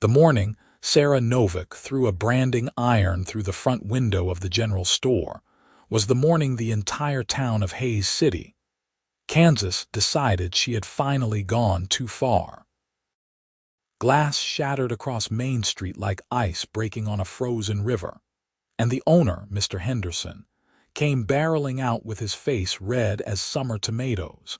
The morning Sarah Novak threw a branding iron through the front window of the general store was the morning the entire town of Hays City, Kansas, decided she had finally gone too far. Glass shattered across Main Street like ice breaking on a frozen river, and the owner, Mr. Henderson, came barreling out with his face red as summer tomatoes,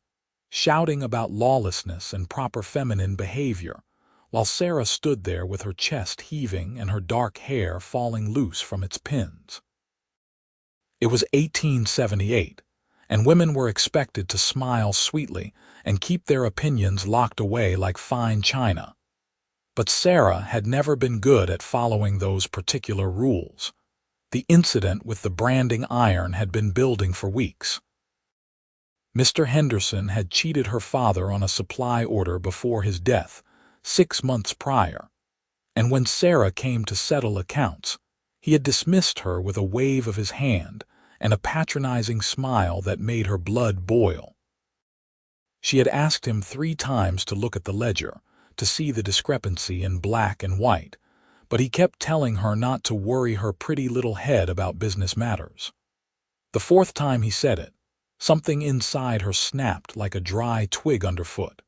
shouting about lawlessness and proper feminine behavior, while Sarah stood there with her chest heaving and her dark hair falling loose from its pins. It was 1878, and women were expected to smile sweetly and keep their opinions locked away like fine china. But Sarah had never been good at following those particular rules. The incident with the branding iron had been building for weeks. Mr. Henderson had cheated her father on a supply order before his death, 6 months prior, and when Sarah came to settle accounts, he had dismissed her with a wave of his hand and a patronizing smile that made her blood boil. She had asked him 3 times to look at the ledger, to see the discrepancy in black and white, but he kept telling her not to worry her pretty little head about business matters. The 4th time he said it, something inside her snapped like a dry twig underfoot.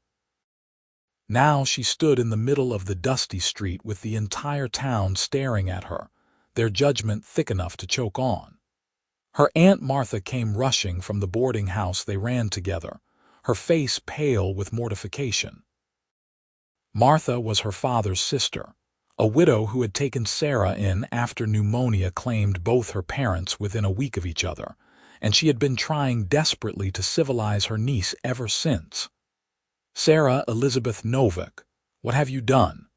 Now she stood in the middle of the dusty street with the entire town staring at her, their judgment thick enough to choke on. Her Aunt Martha came rushing from the boarding house they ran together, her face pale with mortification. Martha was her father's sister, a widow who had taken Sarah in after pneumonia claimed both her parents within a week of each other, and she had been trying desperately to civilize her niece ever since. "Sarah Elizabeth Novak, what have you done?"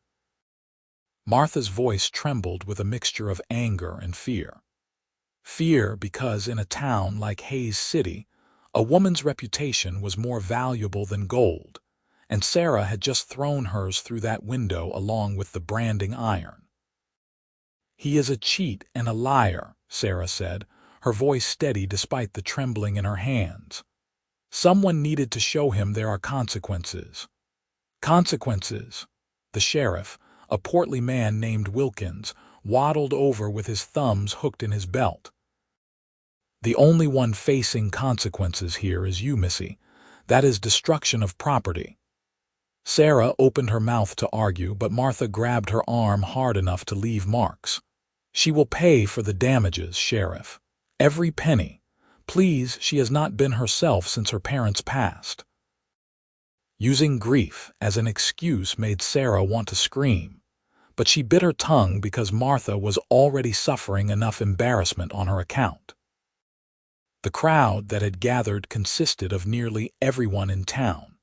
Martha's voice trembled with a mixture of anger and fear. Fear because in a town like Hays City, a woman's reputation was more valuable than gold, and Sarah had just thrown hers through that window along with the branding iron. "He is a cheat and a liar," Sarah said, her voice steady despite the trembling in her hands. "Someone needed to show him there are consequences." "Consequences?" The sheriff, a portly man named Wilkins, waddled over with his thumbs hooked in his belt. "The only one facing consequences here is you, Missy. That is destruction of property." Sarah opened her mouth to argue, but Martha grabbed her arm hard enough to leave marks. "She will pay for the damages, Sheriff. Every penny. Please, she has not been herself since her parents passed." Using grief as an excuse made Sarah want to scream, but she bit her tongue because Martha was already suffering enough embarrassment on her account. The crowd that had gathered consisted of nearly everyone in town,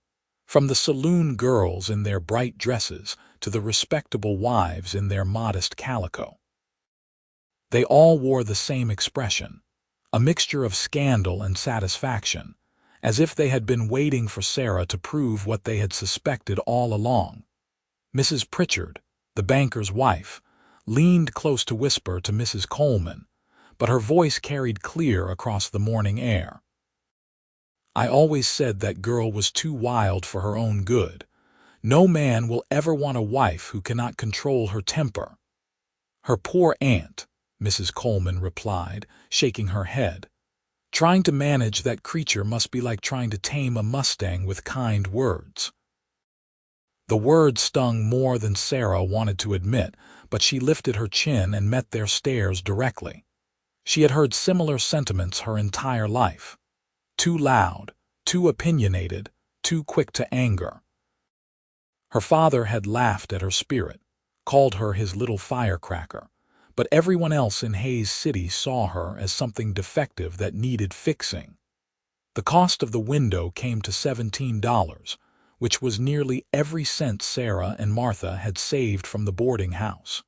from the saloon girls in their bright dresses to the respectable wives in their modest calico. They all wore the same expression, a mixture of scandal and satisfaction, as if they had been waiting for Sarah to prove what they had suspected all along. Mrs. Pritchard, the banker's wife, leaned close to whisper to Mrs. Coleman, but her voice carried clear across the morning air. "I always said that girl was too wild for her own good. No man will ever want a wife who cannot control her temper." "Her poor aunt," Mrs. Coleman replied, shaking her head. "Trying to manage that creature must be like trying to tame a mustang with kind words." The words stung more than Sarah wanted to admit, but she lifted her chin and met their stares directly. She had heard similar sentiments her entire life. Too loud, too opinionated, too quick to anger. Her father had laughed at her spirit, called her his little firecracker, but everyone else in Hays City saw her as something defective that needed fixing. The cost of the window came to $17, which was nearly every cent Sarah and Martha had saved from the boarding house.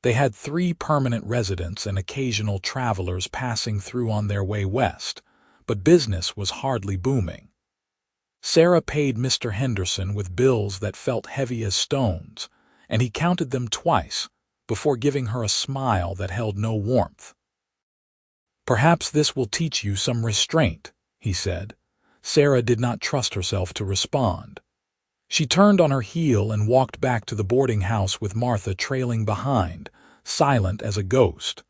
They had 3 permanent residents and occasional travelers passing through on their way west, but business was hardly booming. Sarah paid Mr. Henderson with bills that felt heavy as stones, and he counted them twice before giving her a smile that held no warmth. "Perhaps this will teach you some restraint," he said. Sarah did not trust herself to respond. She turned on her heel and walked back to the boarding house with Martha trailing behind, silent as a ghost.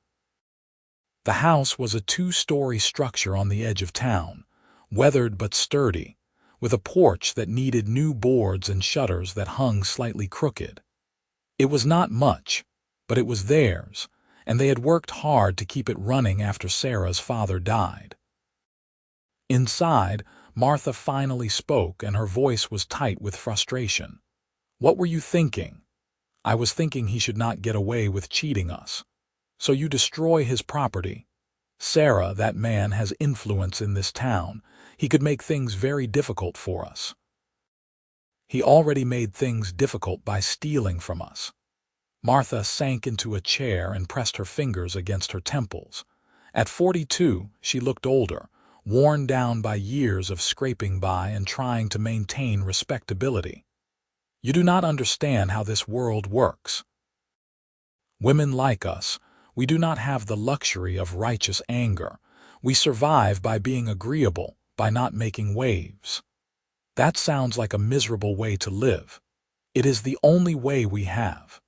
The house was a two-story structure on the edge of town, weathered but sturdy, with a porch that needed new boards and shutters that hung slightly crooked. It was not much, but it was theirs, and they had worked hard to keep it running after Sarah's father died. Inside, Martha finally spoke, and her voice was tight with frustration. "What were you thinking?" "I was thinking he should not get away with cheating us. So you destroy his property. Sarah, that man has influence in this town. He could make things very difficult for us. He already made things difficult by stealing from us." Martha sank into a chair and pressed her fingers against her temples. At 42, she looked older, worn down by years of scraping by and trying to maintain respectability. "You do not understand how this world works. Women like us, we do not have the luxury of righteous anger. We survive by being agreeable, by not making waves. That sounds like a miserable way to live. It is the only way we have."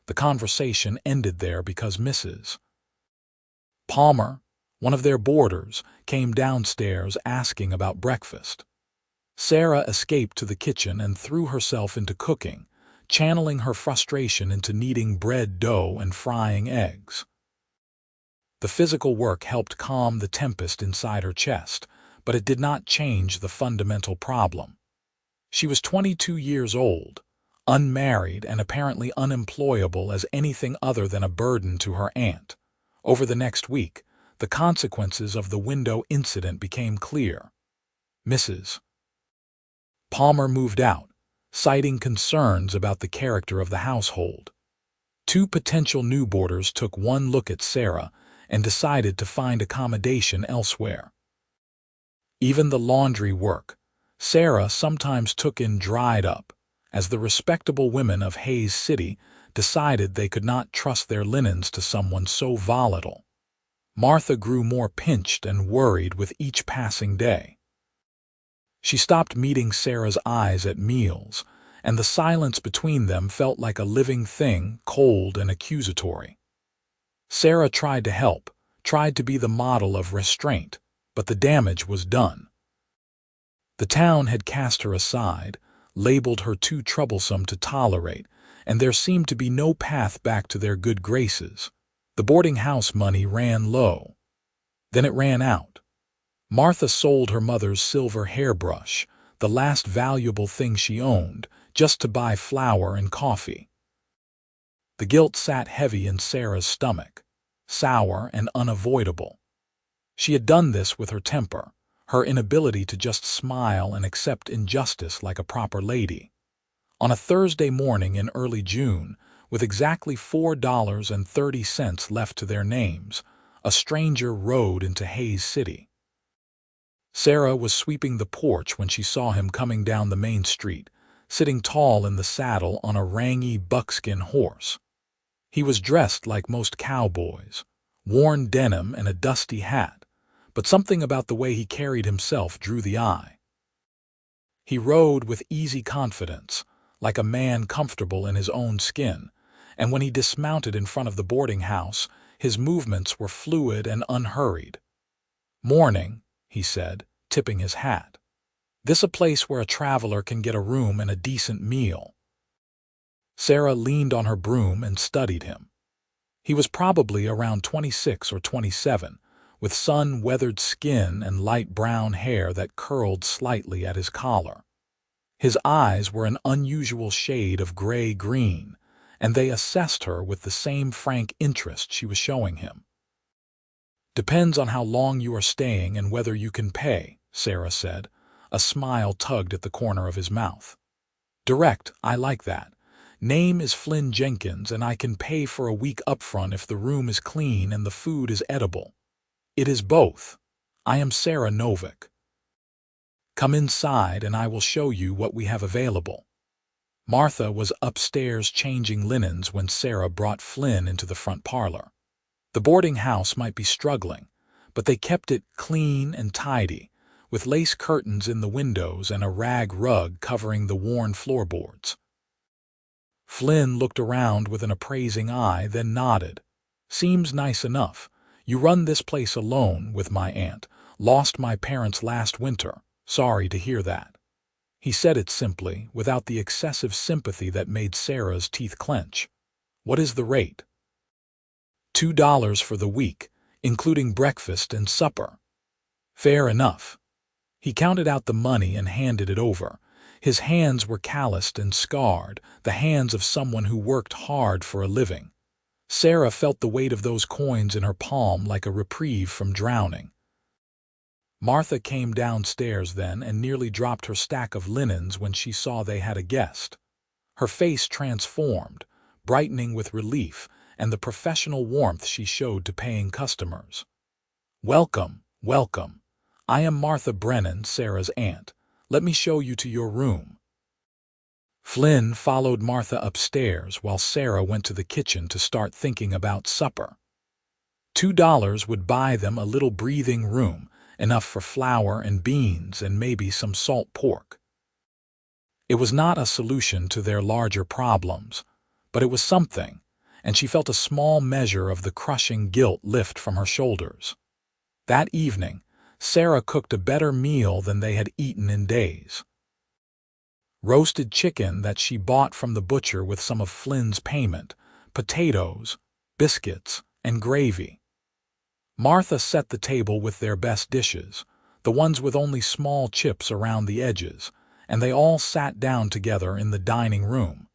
The conversation ended there because Mrs. Palmer, one of their boarders, came downstairs asking about breakfast. Sarah escaped to the kitchen and threw herself into cooking, channeling her frustration into kneading bread dough and frying eggs. The physical work helped calm the tempest inside her chest, but it did not change the fundamental problem. She was 22 years old, unmarried and apparently unemployable as anything other than a burden to her aunt. Over the next week, the consequences of the window incident became clear. Mrs. Palmer moved out, citing concerns about the character of the household. Two potential new boarders took one look at Sarah and decided to find accommodation elsewhere. Even the laundry work, Sarah sometimes took in, dried up, as the respectable women of Hayes City decided they could not trust their linens to someone so volatile. Martha grew more pinched and worried with each passing day. She stopped meeting Sarah's eyes at meals, and the silence between them felt like a living thing, cold and accusatory. Sarah tried to help, tried to be the model of restraint, but the damage was done. The town had cast her aside, labeled her too troublesome to tolerate, and there seemed to be no path back to their good graces. The boarding house money ran low. Then it ran out. Martha sold her mother's silver hairbrush, the last valuable thing she owned, just to buy flour and coffee. The guilt sat heavy in Sarah's stomach, sour and unavoidable. She had done this with her temper, her inability to just smile and accept injustice like a proper lady. On a Thursday morning in early June, with exactly $4.30 left to their names, a stranger rode into Hayes City. Sarah was sweeping the porch when she saw him coming down the main street, sitting tall in the saddle on a rangy buckskin horse. He was dressed like most cowboys, worn denim and a dusty hat, but something about the way he carried himself drew the eye. He rode with easy confidence, like a man comfortable in his own skin, and when he dismounted in front of the boarding house, his movements were fluid and unhurried. "Morning," he said, tipping his hat. "This a place where a traveler can get a room and a decent meal?" Sarah leaned on her broom and studied him. He was probably around 26 or 27, with sun-weathered skin and light brown hair that curled slightly at his collar. His eyes were an unusual shade of gray-green, and they assessed her with the same frank interest she was showing him. "Depends on how long you are staying and whether you can pay," Sarah said. A smile tugged at the corner of his mouth. "Direct, I like that. Name is Flynn Jenkins, and I can pay for a week upfront if the room is clean and the food is edible." "It is both. I am Sarah Novak. Come inside and I will show you what we have available." Martha was upstairs changing linens when Sarah brought Flynn into the front parlor. The boarding house might be struggling, but they kept it clean and tidy, with lace curtains in the windows and a rag rug covering the worn floorboards. Flynn looked around with an appraising eye, then nodded. "Seems nice enough. You run this place alone with my aunt. Lost my parents last winter. Sorry to hear that." He said it simply, without the excessive sympathy that made Sarah's teeth clench. "What is the rate?" $2 for the week, including breakfast and supper." "Fair enough." He counted out the money and handed it over. His hands were calloused and scarred, the hands of someone who worked hard for a living. Sarah felt the weight of those coins in her palm like a reprieve from drowning. Martha came downstairs then and nearly dropped her stack of linens when she saw they had a guest. Her face transformed, brightening with relief and the professional warmth she showed to paying customers. "Welcome, welcome. I am Martha Brennan, Sarah's aunt. Let me show you to your room." Flynn followed Martha upstairs while Sarah went to the kitchen to start thinking about supper. $2 would buy them a little breathing room, enough for flour and beans and maybe some salt pork. It was not a solution to their larger problems, but it was something, and she felt a small measure of the crushing guilt lift from her shoulders. That evening, Sarah cooked a better meal than they had eaten in days. Roasted chicken that she bought from the butcher with some of Flynn's payment, potatoes, biscuits, and gravy. Martha set the table with their best dishes, the ones with only small chips around the edges, and they all sat down together in the dining room.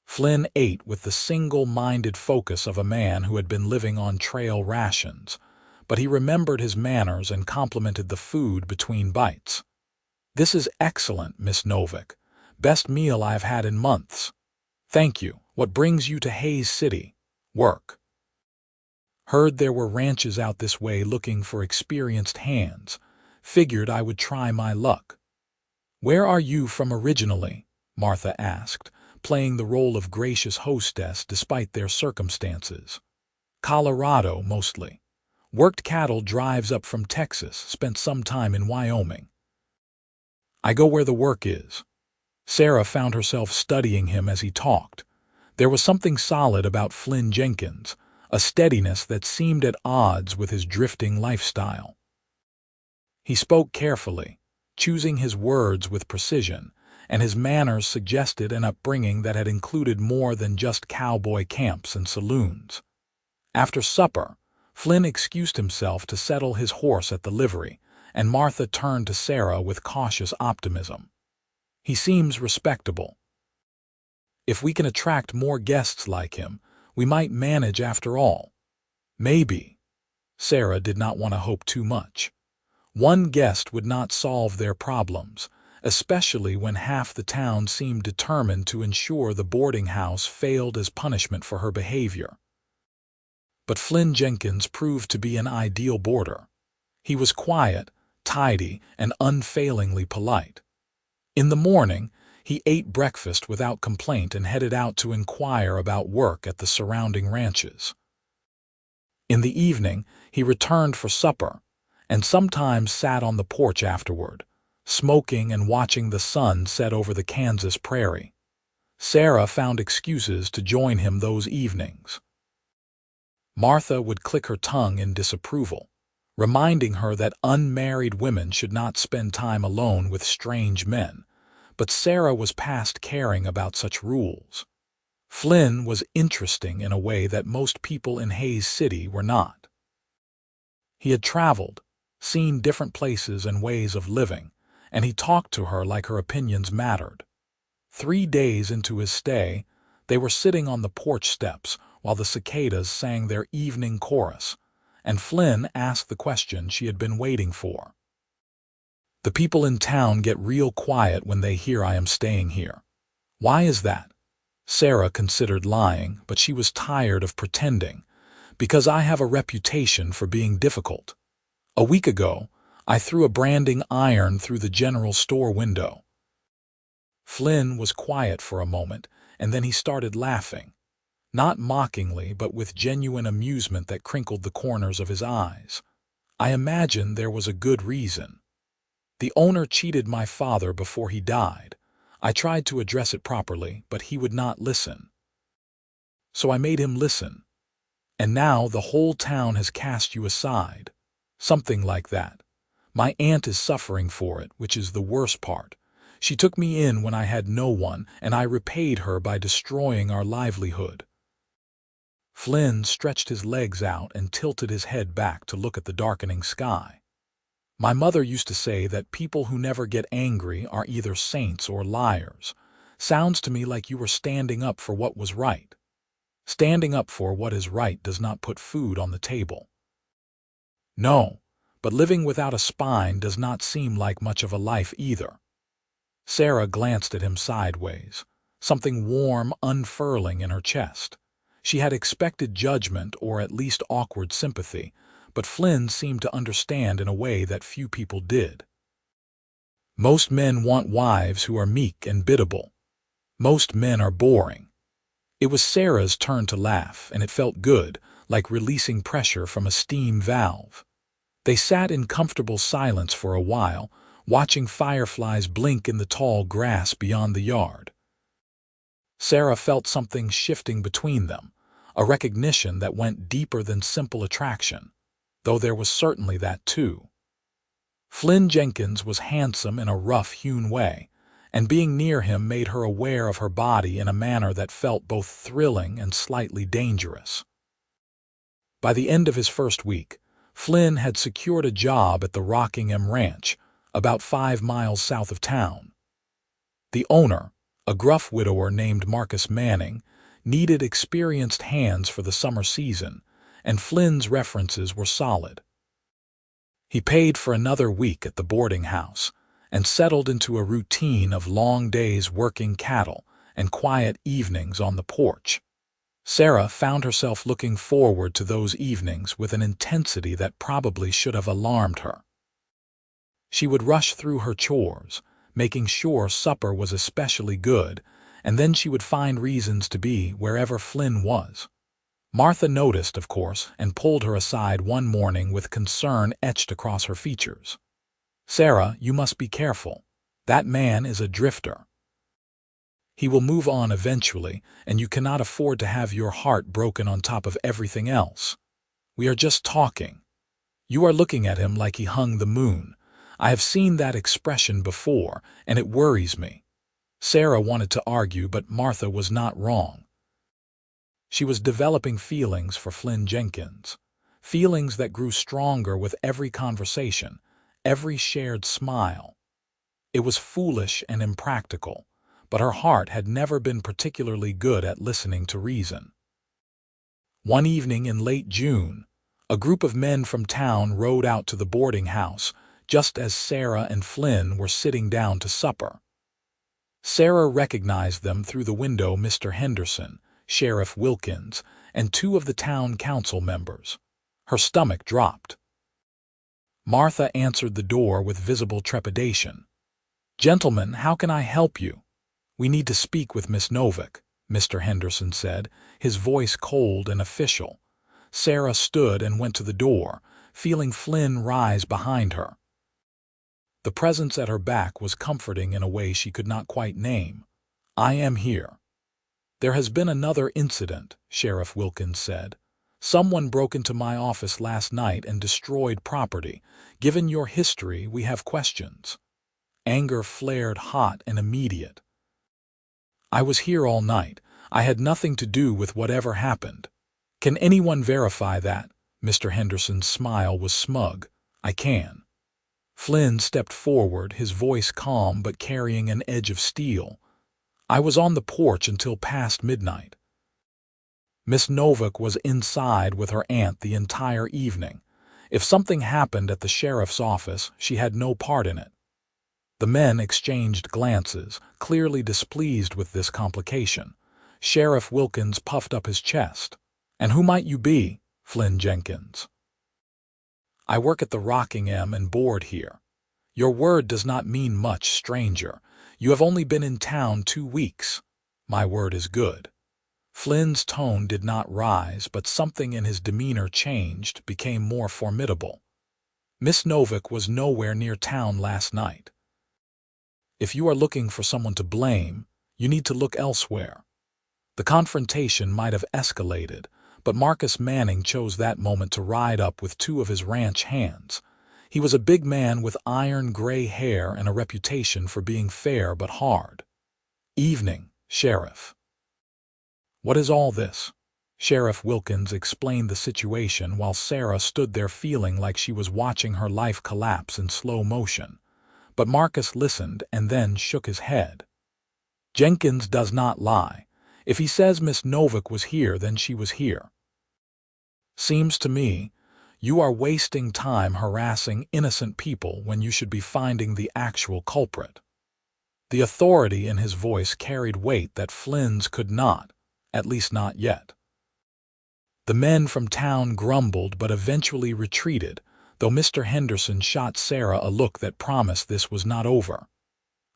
Flynn ate with the single-minded focus of a man who had been living on trail rations, but he remembered his manners and complimented the food between bites. "This is excellent, Miss Novak. Best meal I've had in months." "Thank you. What brings you to Hayes City?" "Work. Heard there were ranches out this way looking for experienced hands. Figured I would try my luck." "Where are you from originally?" Martha asked, playing the role of gracious hostess despite their circumstances. "Colorado, mostly. Worked cattle drives up from Texas, spent some time in Wyoming." "I go where the work is." Sarah found herself studying him as he talked. There was something solid about Flynn Jenkins, a steadiness that seemed at odds with his drifting lifestyle. He spoke carefully, choosing his words with precision, and his manners suggested an upbringing that had included more than just cowboy camps and saloons. After supper, Flynn excused himself to settle his horse at the livery, and Martha turned to Sarah with cautious optimism. "He seems respectable. If we can attract more guests like him, we might manage after all." "Maybe." Sarah did not want to hope too much. One guest would not solve their problems, especially when half the town seemed determined to ensure the boarding house failed as punishment for her behavior. But Flynn Jenkins proved to be an ideal boarder. He was quiet, tidy, and unfailingly polite. In the morning, he ate breakfast without complaint and headed out to inquire about work at the surrounding ranches. In the evening, he returned for supper, and sometimes sat on the porch afterward, smoking and watching the sun set over the Kansas prairie. Sarah found excuses to join him those evenings. Martha would click her tongue in disapproval, reminding her that unmarried women should not spend time alone with strange men, but Sarah was past caring about such rules. Flynn was interesting in a way that most people in Hayes City were not. He had traveled, seen different places and ways of living, and he talked to her like her opinions mattered. 3 days into his stay, they were sitting on the porch steps while the cicadas sang their evening chorus, and Flynn asked the question she had been waiting for. "The people in town get real quiet when they hear I am staying here. Why is that?" Sarah considered lying, but she was tired of pretending. "Because I have a reputation for being difficult. A week ago, I threw a branding iron through the general store window." Flynn was quiet for a moment, and then he started laughing. Not mockingly, but with genuine amusement that crinkled the corners of his eyes. "I imagine there was a good reason." The owner cheated my father before he died. I tried to address it properly, but he would not listen. So I made him listen. And now the whole town has cast you aside. Something like that. My aunt is suffering for it, which is the worst part. She took me in when I had no one, and I repaid her by destroying our livelihood. Flynn stretched his legs out and tilted his head back to look at the darkening sky. My mother used to say that people who never get angry are either saints or liars. Sounds to me like you were standing up for what was right. Standing up for what is right does not put food on the table. No, but living without a spine does not seem like much of a life either. Sarah glanced at him sideways, something warm unfurling in her chest. She had expected judgment or at least awkward sympathy, but Flynn seemed to understand in a way that few people did. Most men want wives who are meek and biddable. Most men are boring. It was Sarah's turn to laugh, and it felt good, like releasing pressure from a steam valve. They sat in comfortable silence for a while, watching fireflies blink in the tall grass beyond the yard. Sarah felt something shifting between them, a recognition that went deeper than simple attraction, though there was certainly that too. Flynn Jenkins was handsome in a rough-hewn way, and being near him made her aware of her body in a manner that felt both thrilling and slightly dangerous. By the end of his first week, Flynn had secured a job at the Rockingham Ranch, about 5 miles south of town. The owner, a gruff widower named Marcus Manning, needed experienced hands for the summer season, and Flynn's references were solid. He paid for another week at the boarding house and settled into a routine of long days working cattle and quiet evenings on the porch. Sarah found herself looking forward to those evenings with an intensity that probably should have alarmed her. She would rush through her chores, making sure supper was especially good, and then she would find reasons to be wherever Flynn was. Martha noticed, of course, and pulled her aside one morning with concern etched across her features. "Sarah, you must be careful. That man is a drifter. He will move on eventually, and you cannot afford to have your heart broken on top of everything else. We are just talking. You are looking at him like he hung the moon. I have seen that expression before, and it worries me." Sarah wanted to argue, but Martha was not wrong. She was developing feelings for Flynn Jenkins, feelings that grew stronger with every conversation, every shared smile. It was foolish and impractical, but her heart had never been particularly good at listening to reason. One evening in late June, a group of men from town rode out to the boarding house just as Sarah and Flynn were sitting down to supper. Sarah recognized them through the window: Mr. Henderson, Sheriff Wilkins, and 2 of the town council members. Her stomach dropped. Martha answered the door with visible trepidation. "Gentlemen, how can I help you?" "We need to speak with Miss Novak," Mr. Henderson said, his voice cold and official. Sarah stood and went to the door, feeling Flynn rise behind her. The presence at her back was comforting in a way she could not quite name. "I am here." "There has been another incident," Sheriff Wilkins said. "Someone broke into my office last night and destroyed property. Given your history, we have questions." Anger flared hot and immediate. "I was here all night. I had nothing to do with whatever happened." "Can anyone verify that?" Mr. Henderson's smile was smug. "I can." Flynn stepped forward, his voice calm but carrying an edge of steel. "I was on the porch until past midnight. Miss Novak was inside with her aunt the entire evening. If something happened at the sheriff's office, she had no part in it." The men exchanged glances, clearly displeased with this complication. Sheriff Wilkins puffed up his chest. "And who might you be, Flynn Jenkins?" "I work at the Rockingham and board here. Your word does not mean much, stranger. You have only been in town 2 weeks. My word is good." Flynn's tone did not rise, but something in his demeanor changed, became more formidable. Miss Novak was nowhere near town last night. If you are looking for someone to blame, you need to look elsewhere. The confrontation might have escalated, but Marcus Manning chose that moment to ride up with two of his ranch hands. He was a big man with iron gray hair and a reputation for being fair but hard. "Evening, Sheriff." "What is all this?" Sheriff Wilkins explained the situation while Sarah stood there feeling like she was watching her life collapse in slow motion. But Marcus listened and then shook his head. "Jenkins does not lie. If he says Miss Novak was here, then she was here. Seems to me you are wasting time harassing innocent people when you should be finding the actual culprit." The authority in his voice carried weight that Flynn's could not, at least not yet. The men from town grumbled but eventually retreated, though Mr. Henderson shot Sarah a look that promised this was not over.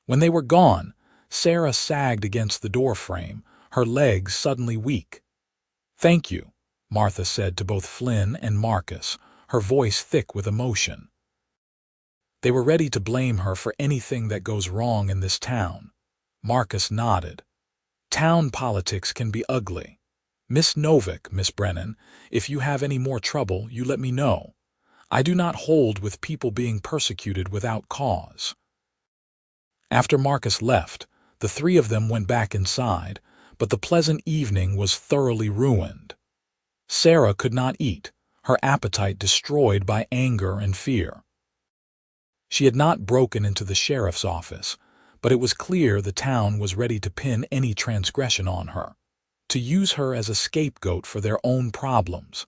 When they were gone, Sarah sagged against the doorframe, her legs suddenly weak. "Thank you," Martha said to both Flynn and Marcus, her voice thick with emotion. They were ready to blame her for anything that goes wrong in this town. Marcus nodded. "Town politics can be ugly. Miss Novak, Miss Brennan, if you have any more trouble, you let me know. I do not hold with people being persecuted without cause." After Marcus left, the three of them went back inside, but the pleasant evening was thoroughly ruined. Sarah could not eat, her appetite destroyed by anger and fear. She had not broken into the sheriff's office, but it was clear the town was ready to pin any transgression on her, to use her as a scapegoat for their own problems.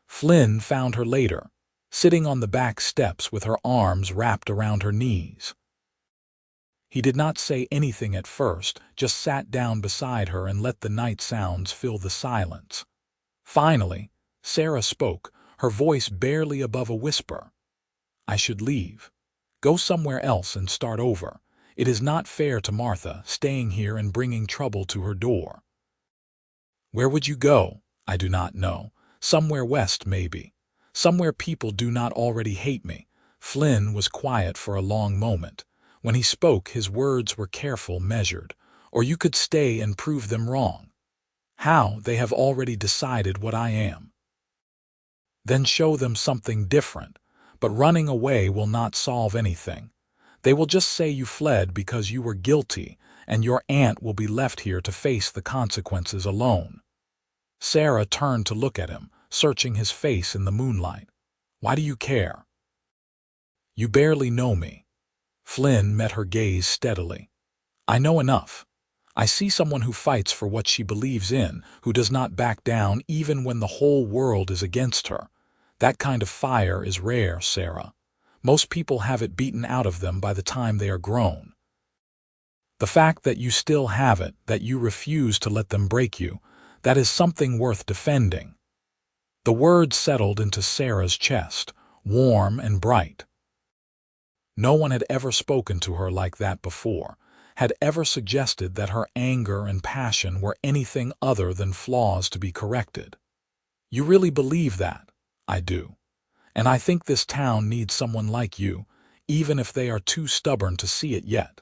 Flynn found her later, sitting on the back steps with her arms wrapped around her knees. He did not say anything at first, just sat down beside her and let the night sounds fill the silence. Finally, Sarah spoke, her voice barely above a whisper. "I should leave. Go somewhere else and start over. It is not fair to Martha, staying here and bringing trouble to her door." "Where would you go?" "I do not know. Somewhere west, maybe. Somewhere people do not already hate me." Flynn was quiet for a long moment. When he spoke, his words were careful, measured. "Or you could stay and prove them wrong." "How? They have already decided what I am." "Then show them something different. But running away will not solve anything. They will just say you fled because you were guilty, and your aunt will be left here to face the consequences alone." Sarah turned to look at him, searching his face in the moonlight. "Why do you care?" "You barely know me." Flynn met her gaze steadily. "I know enough. I see someone who fights for what she believes in, who does not back down even when the whole world is against her. That kind of fire is rare, Sarah. Most people have it beaten out of them by the time they are grown. The fact that you still have it, that you refuse to let them break you, that is something worth defending." The words settled into Sarah's chest, warm and bright. No one had ever spoken to her like that before, had ever suggested that her anger and passion were anything other than flaws to be corrected. "You really believe that?" "I do. And I think this town needs someone like you, even if they are too stubborn to see it yet."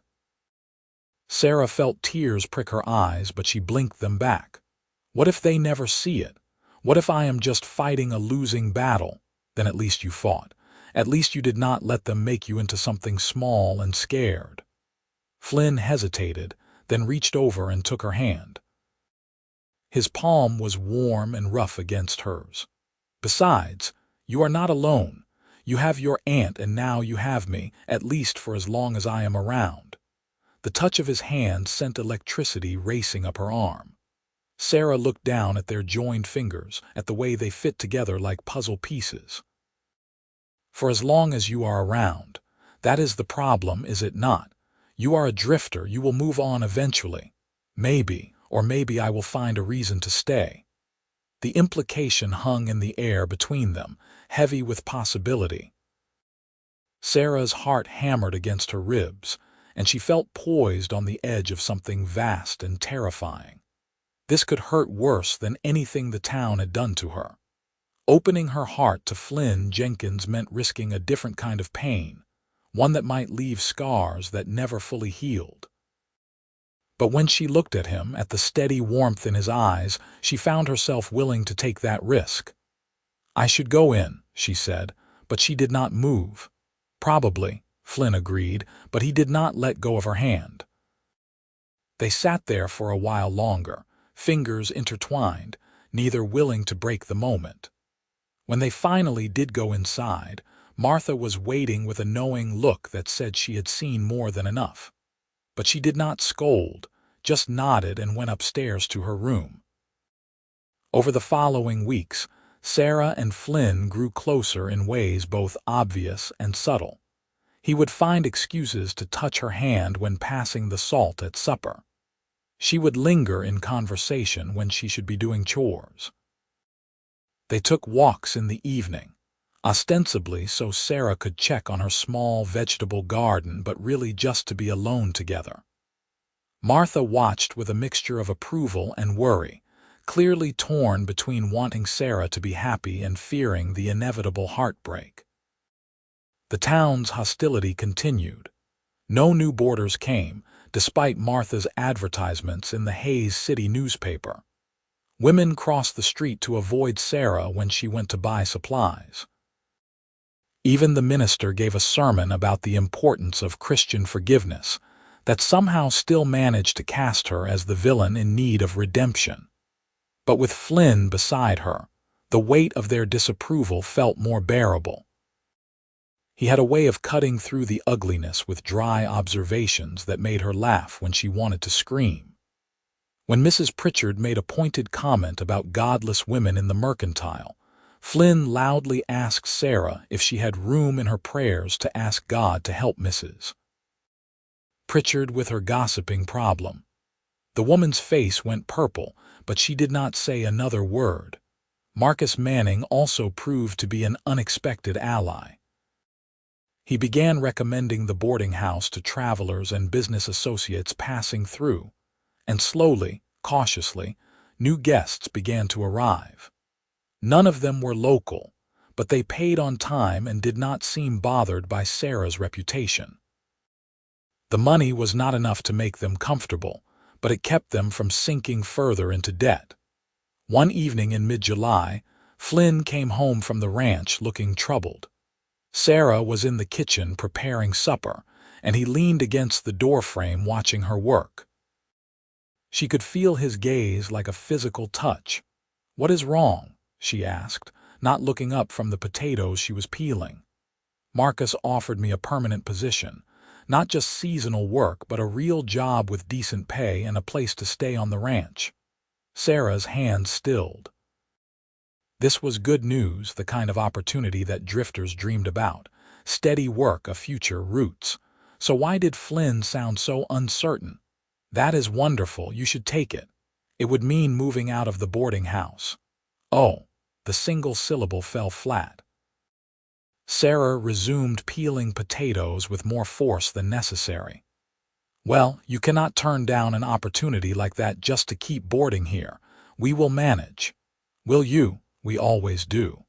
Sarah felt tears prick her eyes, but she blinked them back. "What if they never see it? What if I am just fighting a losing battle? Then at least you fought. At least you did not let them make you into something small and scared." Flynn hesitated, then reached over and took her hand. His palm was warm and rough against hers. "Besides, you are not alone. You have your aunt, and now you have me, at least for as long as I am around." The touch of his hand sent electricity racing up her arm. Sarah looked down at their joined fingers, at the way they fit together like puzzle pieces. "For as long as you are around. That is the problem, is it not? You are a drifter, you will move on eventually. Maybe, or maybe I will find a reason to stay." The implication hung in the air between them, heavy with possibility. Sarah's heart hammered against her ribs, and she felt poised on the edge of something vast and terrifying. This could hurt worse than anything the town had done to her. Opening her heart to Flynn Jenkins meant risking a different kind of pain, one that might leave scars that never fully healed. But when she looked at him, at the steady warmth in his eyes, she found herself willing to take that risk. "I should go in," she said, but she did not move. "Probably," Flynn agreed, but he did not let go of her hand. They sat there for a while longer, fingers intertwined, neither willing to break the moment. When they finally did go inside, Martha was waiting with a knowing look that said she had seen more than enough. But she did not scold, just nodded and went upstairs to her room. Over the following weeks, Sarah and Flynn grew closer in ways both obvious and subtle. He would find excuses to touch her hand when passing the salt at supper. She would linger in conversation when she should be doing chores. They took walks in the evening, ostensibly so Sarah could check on her small vegetable garden, but really just to be alone together. Martha watched with a mixture of approval and worry, clearly torn between wanting Sarah to be happy and fearing the inevitable heartbreak. The town's hostility continued. No new boarders came, despite Martha's advertisements in the Hayes City newspaper. Women crossed the street to avoid Sarah when she went to buy supplies. Even the minister gave a sermon about the importance of Christian forgiveness that somehow still managed to cast her as the villain in need of redemption. But with Flynn beside her, the weight of their disapproval felt more bearable. He had a way of cutting through the ugliness with dry observations that made her laugh when she wanted to scream. When Mrs. Pritchard made a pointed comment about godless women in the mercantile, Flynn loudly asked Sarah if she had room in her prayers to ask God to help Mrs. Pritchard with her gossiping problem. The woman's face went purple, but she did not say another word. Marcus Manning also proved to be an unexpected ally. He began recommending the boarding house to travelers and business associates passing through, and slowly, cautiously, new guests began to arrive. None of them were local, but they paid on time and did not seem bothered by Sarah's reputation. The money was not enough to make them comfortable, but it kept them from sinking further into debt. One evening in mid-July, Flynn came home from the ranch looking troubled. Sarah was in the kitchen preparing supper, and he leaned against the doorframe watching her work. She could feel his gaze like a physical touch. "What is wrong?" she asked, not looking up from the potatoes she was peeling. "Marcus offered me a permanent position, not just seasonal work, but a real job with decent pay and a place to stay on the ranch." Sarah's hands stilled. This was good news, the kind of opportunity that drifters dreamed about. Steady work, a future, roots. So why did Flynn sound so uncertain? "That is wonderful, you should take it. It would mean moving out of the boarding house." "Oh," the single syllable fell flat. Sarah resumed peeling potatoes with more force than necessary. "Well, you cannot turn down an opportunity like that just to keep boarding here. We will manage." "Will you?" "We always do."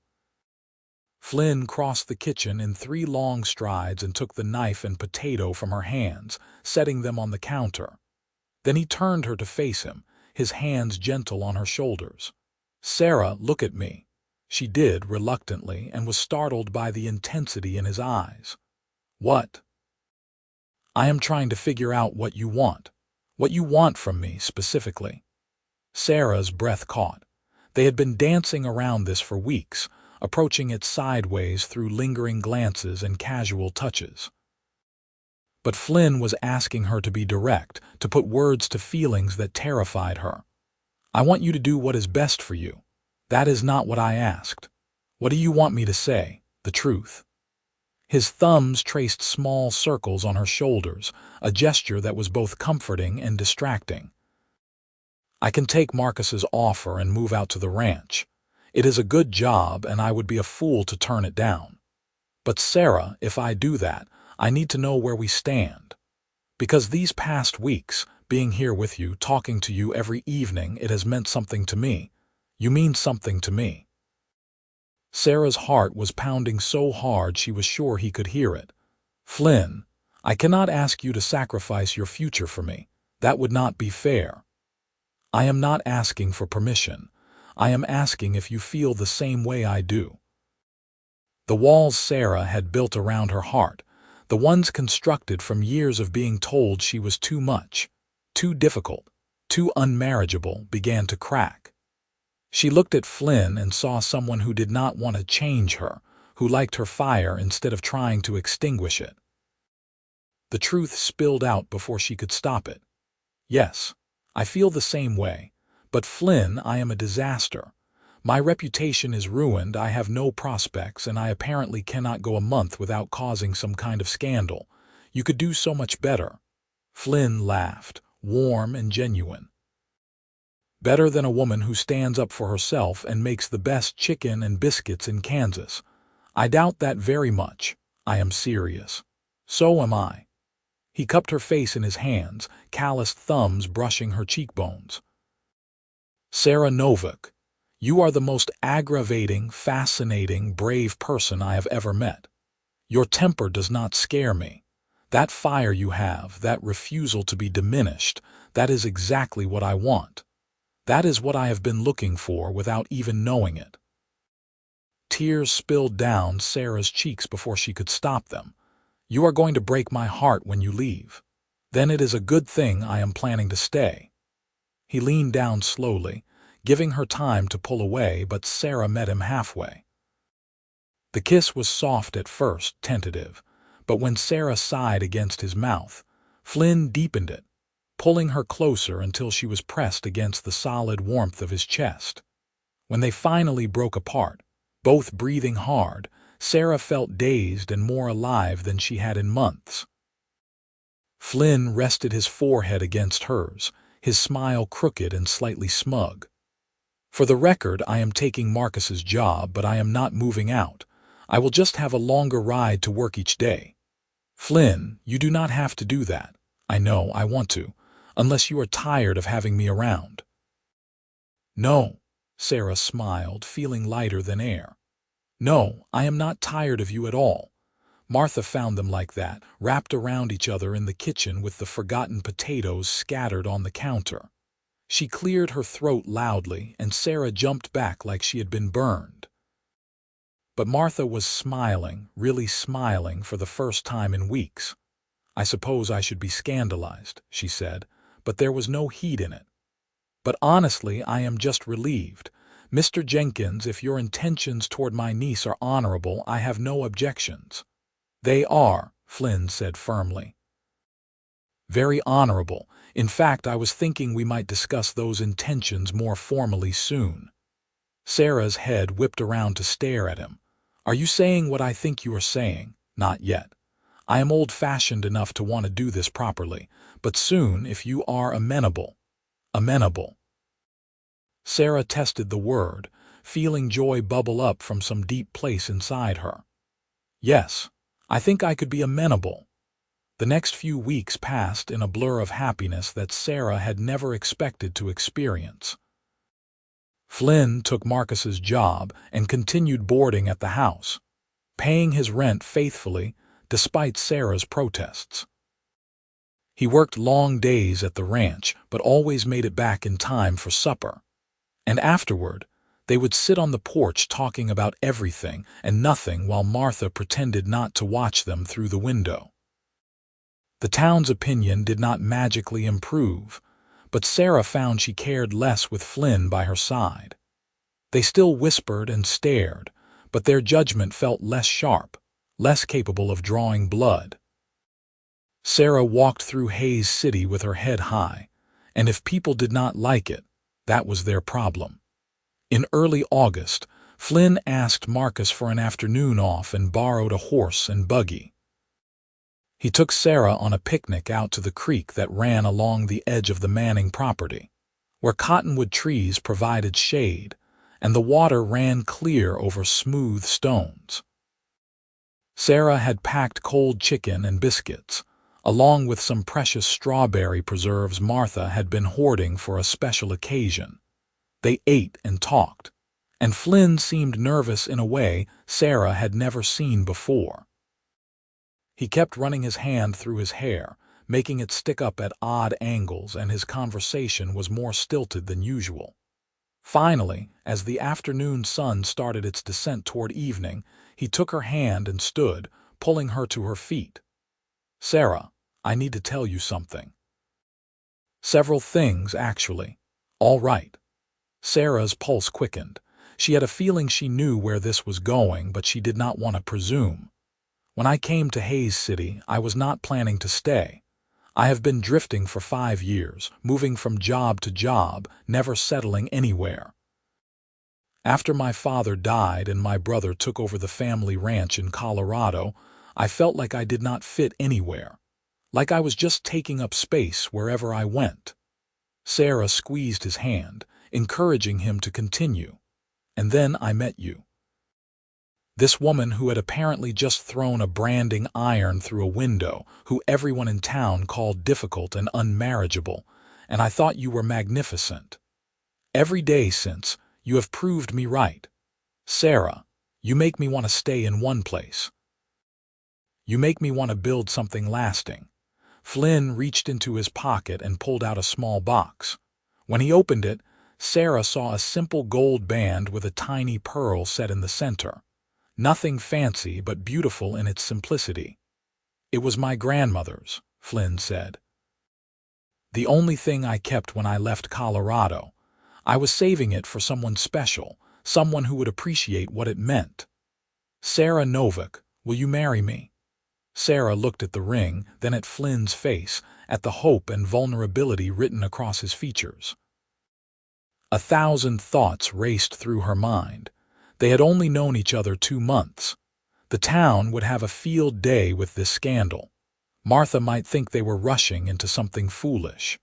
Flynn crossed the kitchen in 3 long strides and took the knife and potato from her hands, setting them on the counter. Then he turned her to face him, his hands gentle on her shoulders. "Sarah, look at me." She did, reluctantly, and was startled by the intensity in his eyes. "What?" "I am trying to figure out what you want. What you want from me, specifically." Sarah's breath caught. They had been dancing around this for weeks, approaching it sideways through lingering glances and casual touches. But Flynn was asking her to be direct, to put words to feelings that terrified her. "I want you to do what is best for you. That is not what I asked. What do you want me to say? The truth?" His thumbs traced small circles on her shoulders, a gesture that was both comforting and distracting. "I can take Marcus's offer and move out to the ranch. It is a good job, and I would be a fool to turn it down. But Sarah, if I do that, I need to know where we stand. Because these past weeks, being here with you, talking to you every evening, it has meant something to me. You mean something to me." Sarah's heart was pounding so hard she was sure he could hear it. "Flynn, I cannot ask you to sacrifice your future for me. That would not be fair. I am not asking for permission. I am asking if you feel the same way I do." The walls Sarah had built around her heart, the ones constructed from years of being told she was too much, too difficult, too unmarriageable, began to crack. She looked at Flynn and saw someone who did not want to change her, who liked her fire instead of trying to extinguish it. The truth spilled out before she could stop it. "Yes, I feel the same way. But Flynn, I am a disaster. My reputation is ruined, I have no prospects, and I apparently cannot go a month without causing some kind of scandal. You could do so much better." Flynn laughed, warm and genuine. "Better than a woman who stands up for herself and makes the best chicken and biscuits in Kansas. I doubt that very much. I am serious. So am I." He cupped her face in his hands, calloused thumbs brushing her cheekbones. "Sarah Novak, you are the most aggravating, fascinating, brave person I have ever met. Your temper does not scare me. That fire you have, that refusal to be diminished, that is exactly what I want. That is what I have been looking for without even knowing it." Tears spilled down Sarah's cheeks before she could stop them. "You are going to break my heart when you leave. Then it is a good thing I am planning to stay." He leaned down slowly, giving her time to pull away, but Sarah met him halfway. The kiss was soft at first, tentative, but when Sarah sighed against his mouth, Flynn deepened it, pulling her closer until she was pressed against the solid warmth of his chest. When they finally broke apart, both breathing hard, Sarah felt dazed and more alive than she had in months. Flynn rested his forehead against hers, his smile crooked and slightly smug. "For the record, I am taking Marcus's job, but I am not moving out. I will just have a longer ride to work each day." "Flynn, you do not have to do that. I know I want to, unless you are tired of having me around." "No," Sarah smiled, feeling lighter than air. "No, I am not tired of you at all. Martha found them like that, wrapped around each other in the kitchen with the forgotten potatoes scattered on the counter." She cleared her throat loudly, and Sarah jumped back like she had been burned. But Martha was smiling, really smiling for the first time in weeks. "I suppose I should be scandalized," she said, but there was no heat in it. "But honestly, I am just relieved. Mr. Jenkins, if your intentions toward my niece are honorable, I have no objections." "They are," Flynn said firmly. "Very honorable. In fact, I was thinking we might discuss those intentions more formally soon." Sarah's head whipped around to stare at him. "Are you saying what I think you are saying?" "Not yet. I am old-fashioned enough to want to do this properly, but soon if you are amenable." "Amenable." Sarah tested the word, feeling joy bubble up from some deep place inside her. "Yes, I think I could be amenable." The next few weeks passed in a blur of happiness that Sarah had never expected to experience. Flynn took Marcus's job and continued boarding at the house, paying his rent faithfully despite Sarah's protests. He worked long days at the ranch, but always made it back in time for supper. And afterward, they would sit on the porch talking about everything and nothing while Martha pretended not to watch them through the window. The town's opinion did not magically improve, but Sarah found she cared less with Flynn by her side. They still whispered and stared, but their judgment felt less sharp, less capable of drawing blood. Sarah walked through Hayes City with her head high, and if people did not like it, that was their problem. In early August, Flynn asked Marcus for an afternoon off and borrowed a horse and buggy. He took Sarah on a picnic out to the creek that ran along the edge of the Manning property, where cottonwood trees provided shade, and the water ran clear over smooth stones. Sarah had packed cold chicken and biscuits, along with some precious strawberry preserves Martha had been hoarding for a special occasion. They ate and talked, and Flynn seemed nervous in a way Sarah had never seen before. He kept running his hand through his hair, making it stick up at odd angles, and his conversation was more stilted than usual. Finally, as the afternoon sun started its descent toward evening, he took her hand and stood, pulling her to her feet. "Sarah, I need to tell you something." "Several things, actually." "All right." Sarah's pulse quickened. She had a feeling she knew where this was going, but she did not want to presume. "When I came to Hayes City, I was not planning to stay. I have been drifting for 5 years, moving from job to job, never settling anywhere. After my father died and my brother took over the family ranch in Colorado, I felt like I did not fit anywhere, like I was just taking up space wherever I went." Sarah squeezed his hand, encouraging him to continue. "And then I met you. This woman who had apparently just thrown a branding iron through a window, who everyone in town called difficult and unmarriageable, and I thought you were magnificent. Every day since, you have proved me right. Sarah, you make me want to stay in one place. You make me want to build something lasting." Flynn reached into his pocket and pulled out a small box. When he opened it, Sarah saw a simple gold band with a tiny pearl set in the center. Nothing fancy, but beautiful in its simplicity. "It was my grandmother's," Flynn said. "The only thing I kept when I left Colorado. I was saving it for someone special, someone who would appreciate what it meant. Sarah Novak, will you marry me?" Sarah looked at the ring, then at Flynn's face, at the hope and vulnerability written across his features. 1,000 thoughts raced through her mind. They had only known each other 2 months. The town would have a field day with this scandal. Martha might think they were rushing into something foolish.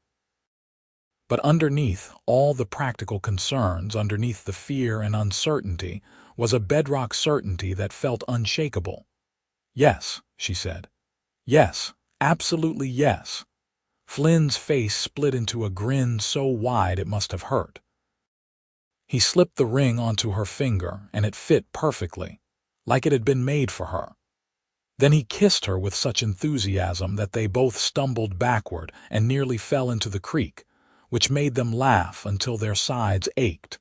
But underneath all the practical concerns, underneath the fear and uncertainty, was a bedrock certainty that felt unshakable. "Yes," she said. "Yes, absolutely yes." Flynn's face split into a grin so wide it must have hurt. He slipped the ring onto her finger, and it fit perfectly, like it had been made for her. Then he kissed her with such enthusiasm that they both stumbled backward and nearly fell into the creek, which made them laugh until their sides ached.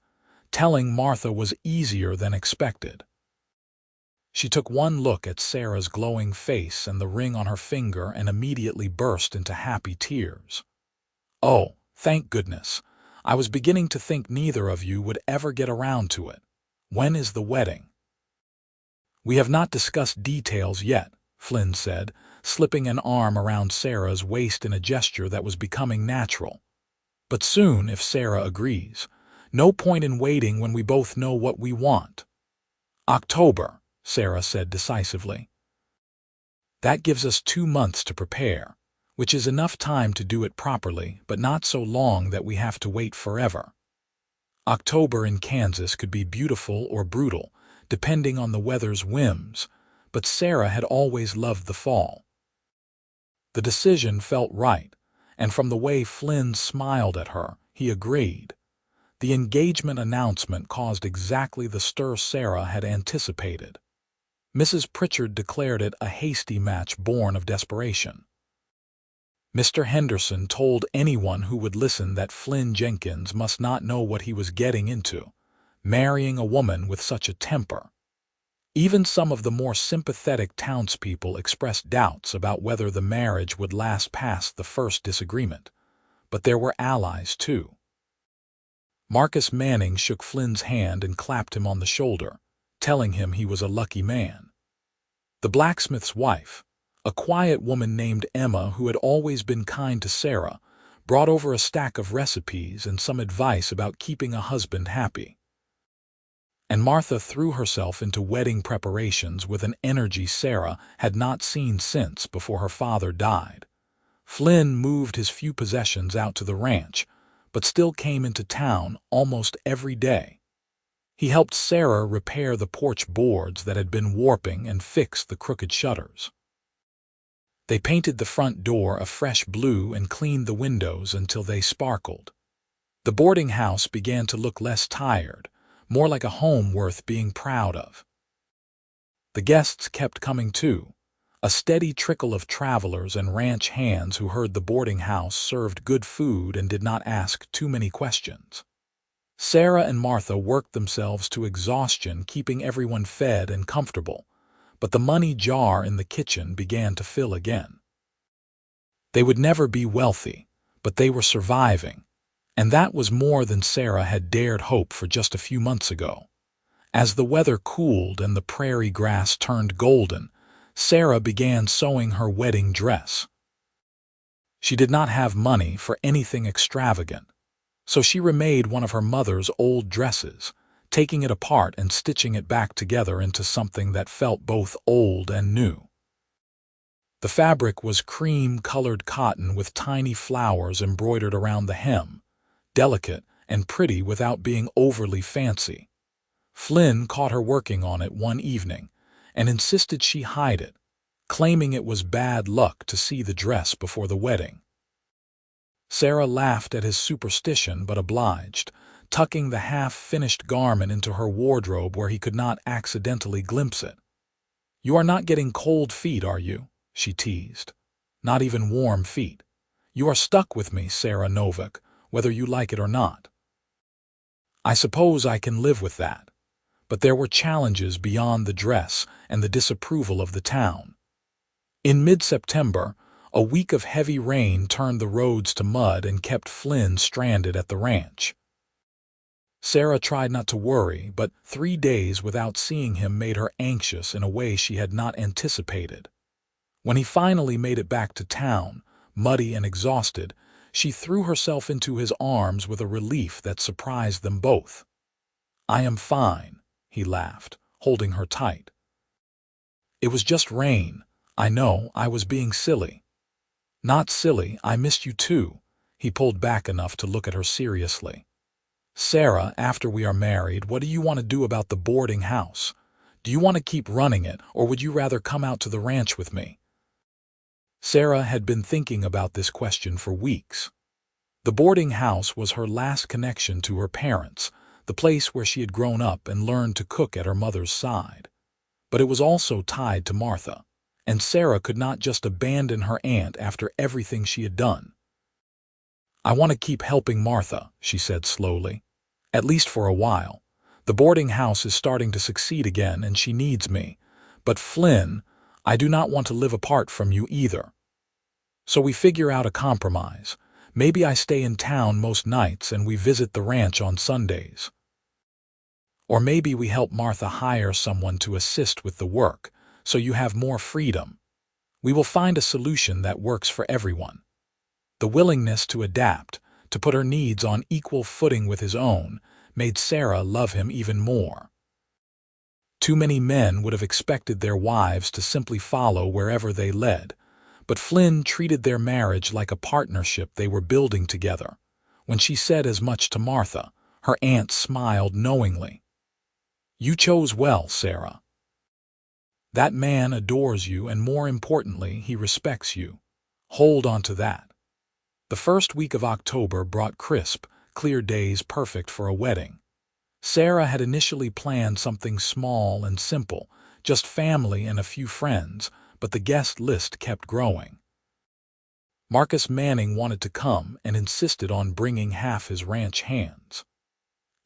Telling Martha was easier than expected. She took one look at Sarah's glowing face and the ring on her finger and immediately burst into happy tears. "Oh, thank goodness. I was beginning to think neither of you would ever get around to it. When is the wedding?" "We have not discussed details yet," Flynn said, slipping an arm around Sarah's waist in a gesture that was becoming natural. "But soon, if Sarah agrees. No point in waiting when we both know what we want." "October," Sarah said decisively. "That gives us 2 months to prepare, which is enough time to do it properly, but not so long that we have to wait forever." October in Kansas could be beautiful or brutal, depending on the weather's whims, but Sarah had always loved the fall. The decision felt right, and from the way Flynn smiled at her, he agreed. The engagement announcement caused exactly the stir Sarah had anticipated. Mrs. Pritchard declared it a hasty match born of desperation. Mr. Henderson told anyone who would listen that Flynn Jenkins must not know what he was getting into, marrying a woman with such a temper. Even some of the more sympathetic townspeople expressed doubts about whether the marriage would last past the first disagreement. But there were allies, too. Marcus Manning shook Flynn's hand and clapped him on the shoulder, telling him he was a lucky man. The blacksmith's wife, a quiet woman named Emma who had always been kind to Sarah, brought over a stack of recipes and some advice about keeping a husband happy. And Martha threw herself into wedding preparations with an energy Sarah had not seen since before her father died. Flynn moved his few possessions out to the ranch, but still came into town almost every day. He helped Sarah repair the porch boards that had been warping and fix the crooked shutters. They painted the front door a fresh blue and cleaned the windows until they sparkled. The boarding house began to look less tired, more like a home worth being proud of. The guests kept coming too, a steady trickle of travelers and ranch hands who heard the boarding house served good food and did not ask too many questions. Sarah and Martha worked themselves to exhaustion, keeping everyone fed and comfortable, but the money jar in the kitchen began to fill again. They would never be wealthy, but they were surviving, and that was more than Sarah had dared hope for just a few months ago. As the weather cooled and the prairie grass turned golden, Sarah began sewing her wedding dress. She did not have money for anything extravagant, so she remade one of her mother's old dresses, taking it apart and stitching it back together into something that felt both old and new. The fabric was cream-colored cotton with tiny flowers embroidered around the hem, delicate and pretty without being overly fancy. Flynn caught her working on it one evening and insisted she hide it, claiming it was bad luck to see the dress before the wedding. Sarah laughed at his superstition but obliged, tucking the half-finished garment into her wardrobe where he could not accidentally glimpse it. "You are not getting cold feet, are you?" she teased. "Not even warm feet. You are stuck with me, Sarah Novak, whether you like it or not." I suppose I can live with that, but there were challenges beyond the dress and the disapproval of the town. In mid-September, a week of heavy rain turned the roads to mud and kept Flynn stranded at the ranch. Sarah tried not to worry, but 3 days without seeing him made her anxious in a way she had not anticipated. When he finally made it back to town, muddy and exhausted, she threw herself into his arms with a relief that surprised them both. "I am fine," he laughed, holding her tight. "It was just rain. I know, I was being silly." "Not silly, I missed you too." He pulled back enough to look at her seriously. "Sarah, after we are married, what do you want to do about the boarding house? Do you want to keep running it, or would you rather come out to the ranch with me?" Sarah had been thinking about this question for weeks. The boarding house was her last connection to her parents, the place where she had grown up and learned to cook at her mother's side. But it was also tied to Martha, and Sarah could not just abandon her aunt after everything she had done. "I want to keep helping Martha," she said slowly. "At least for a while. The boarding house is starting to succeed again and she needs me. But Flynn, I do not want to live apart from you either. So we figure out a compromise. Maybe I stay in town most nights and we visit the ranch on Sundays. Or maybe we help Martha hire someone to assist with the work, so you have more freedom. We will find a solution that works for everyone." The willingness to adapt, to put her needs on equal footing with his own, made Sarah love him even more. Too many men would have expected their wives to simply follow wherever they led, but Flynn treated their marriage like a partnership they were building together. When she said as much to Martha, her aunt smiled knowingly. "You chose well, Sarah. That man adores you and, more importantly, he respects you. Hold on to that." The first week of October brought crisp, clear days perfect for a wedding. Sarah had initially planned something small and simple, just family and a few friends, but the guest list kept growing. Marcus Manning wanted to come and insisted on bringing half his ranch hands.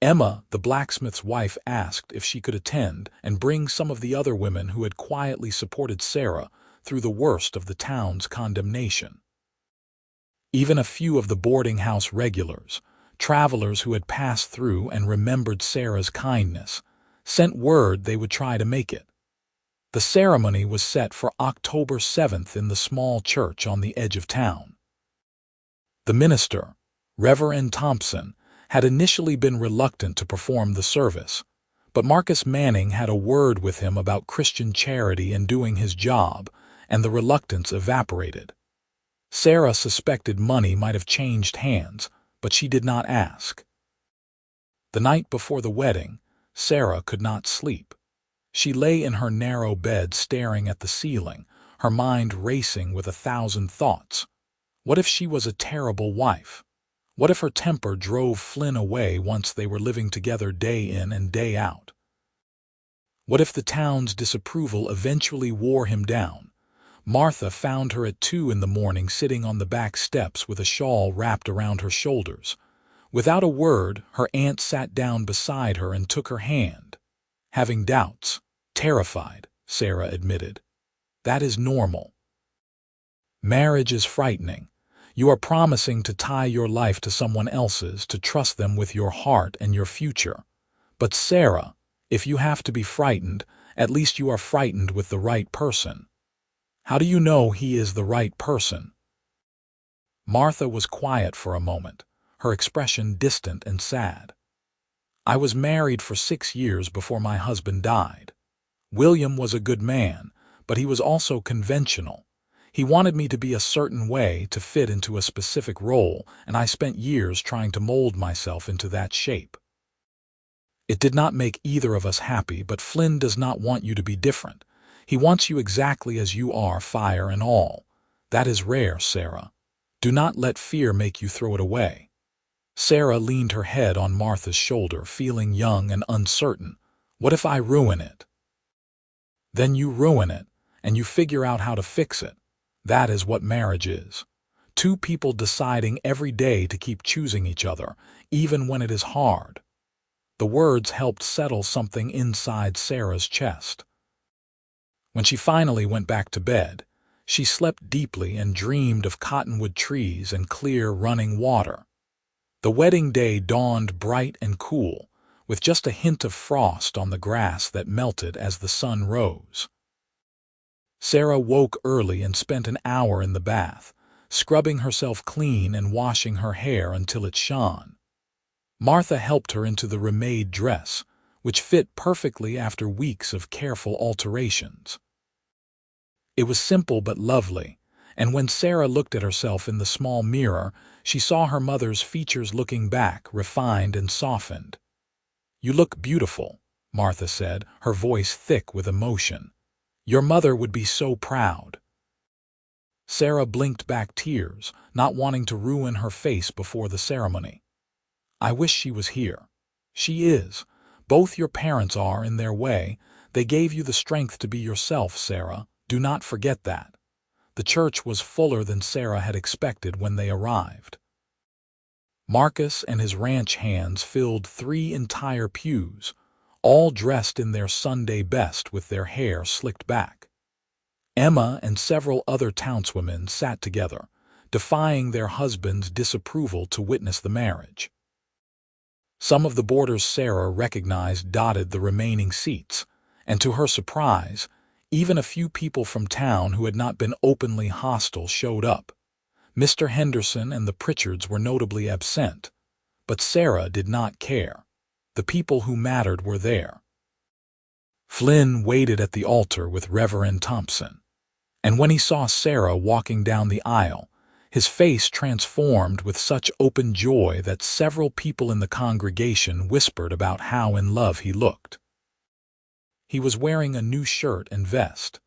Emma, the blacksmith's wife, asked if she could attend and bring some of the other women who had quietly supported Sarah through the worst of the town's condemnation. Even a few of the boarding house regulars, travelers who had passed through and remembered Sarah's kindness, sent word they would try to make it. The ceremony was set for October 7th in the small church on the edge of town. The minister, Reverend Thompson, had initially been reluctant to perform the service, but Marcus Manning had a word with him about Christian charity and doing his job, and the reluctance evaporated. Sarah suspected money might have changed hands, but she did not ask. The night before the wedding, Sarah could not sleep. She lay in her narrow bed staring at the ceiling, her mind racing with 1,000 thoughts. What if she was a terrible wife? What if her temper drove Flynn away once they were living together day in and day out? What if the town's disapproval eventually wore him down? Martha found her at 2 in the morning sitting on the back steps with a shawl wrapped around her shoulders. Without a word, her aunt sat down beside her and took her hand. Having doubts, terrified, Sarah admitted. That is normal. Marriage is frightening. You are promising to tie your life to someone else's, to trust them with your heart and your future. But Sarah, if you have to be frightened, at least you are frightened with the right person. How do you know he is the right person? Martha was quiet for a moment, her expression distant and sad. I was married for 6 years before my husband died. William was a good man, but he was also conventional. He wanted me to be a certain way to fit into a specific role, and I spent years trying to mold myself into that shape. It did not make either of us happy, but Flynn does not want you to be different. He wants you exactly as you are, fire and all. That is rare, Sarah. Do not let fear make you throw it away. Sarah leaned her head on Martha's shoulder, feeling young and uncertain. What if I ruin it? Then you ruin it, and you figure out how to fix it. That is what marriage is. Two people deciding every day to keep choosing each other, even when it is hard. The words helped settle something inside Sarah's chest. When she finally went back to bed, she slept deeply and dreamed of cottonwood trees and clear running water. The wedding day dawned bright and cool, with just a hint of frost on the grass that melted as the sun rose. Sarah woke early and spent an hour in the bath, scrubbing herself clean and washing her hair until it shone. Martha helped her into the remade dress, which fit perfectly after weeks of careful alterations. It was simple but lovely, and when Sarah looked at herself in the small mirror, she saw her mother's features looking back, refined and softened. "You look beautiful," Martha said, her voice thick with emotion. "Your mother would be so proud." Sarah blinked back tears, not wanting to ruin her face before the ceremony. "I wish she was here." "She is. Both your parents are in their way. They gave you the strength to be yourself, Sarah. Do not forget that." The church was fuller than Sarah had expected when they arrived. Marcus and his ranch hands filled 3 entire pews, all dressed in their Sunday best with their hair slicked back. Emma and several other townswomen sat together, defying their husbands' disapproval to witness the marriage. Some of the boarders Sarah recognized dotted the remaining seats, and to her surprise, even a few people from town who had not been openly hostile showed up. Mr. Henderson and the Pritchards were notably absent, but Sarah did not care. The people who mattered were there. Flynn waited at the altar with Reverend Thompson, and when he saw Sarah walking down the aisle, his face transformed with such open joy that several people in the congregation whispered about how in love he looked. He was wearing a new shirt and vest,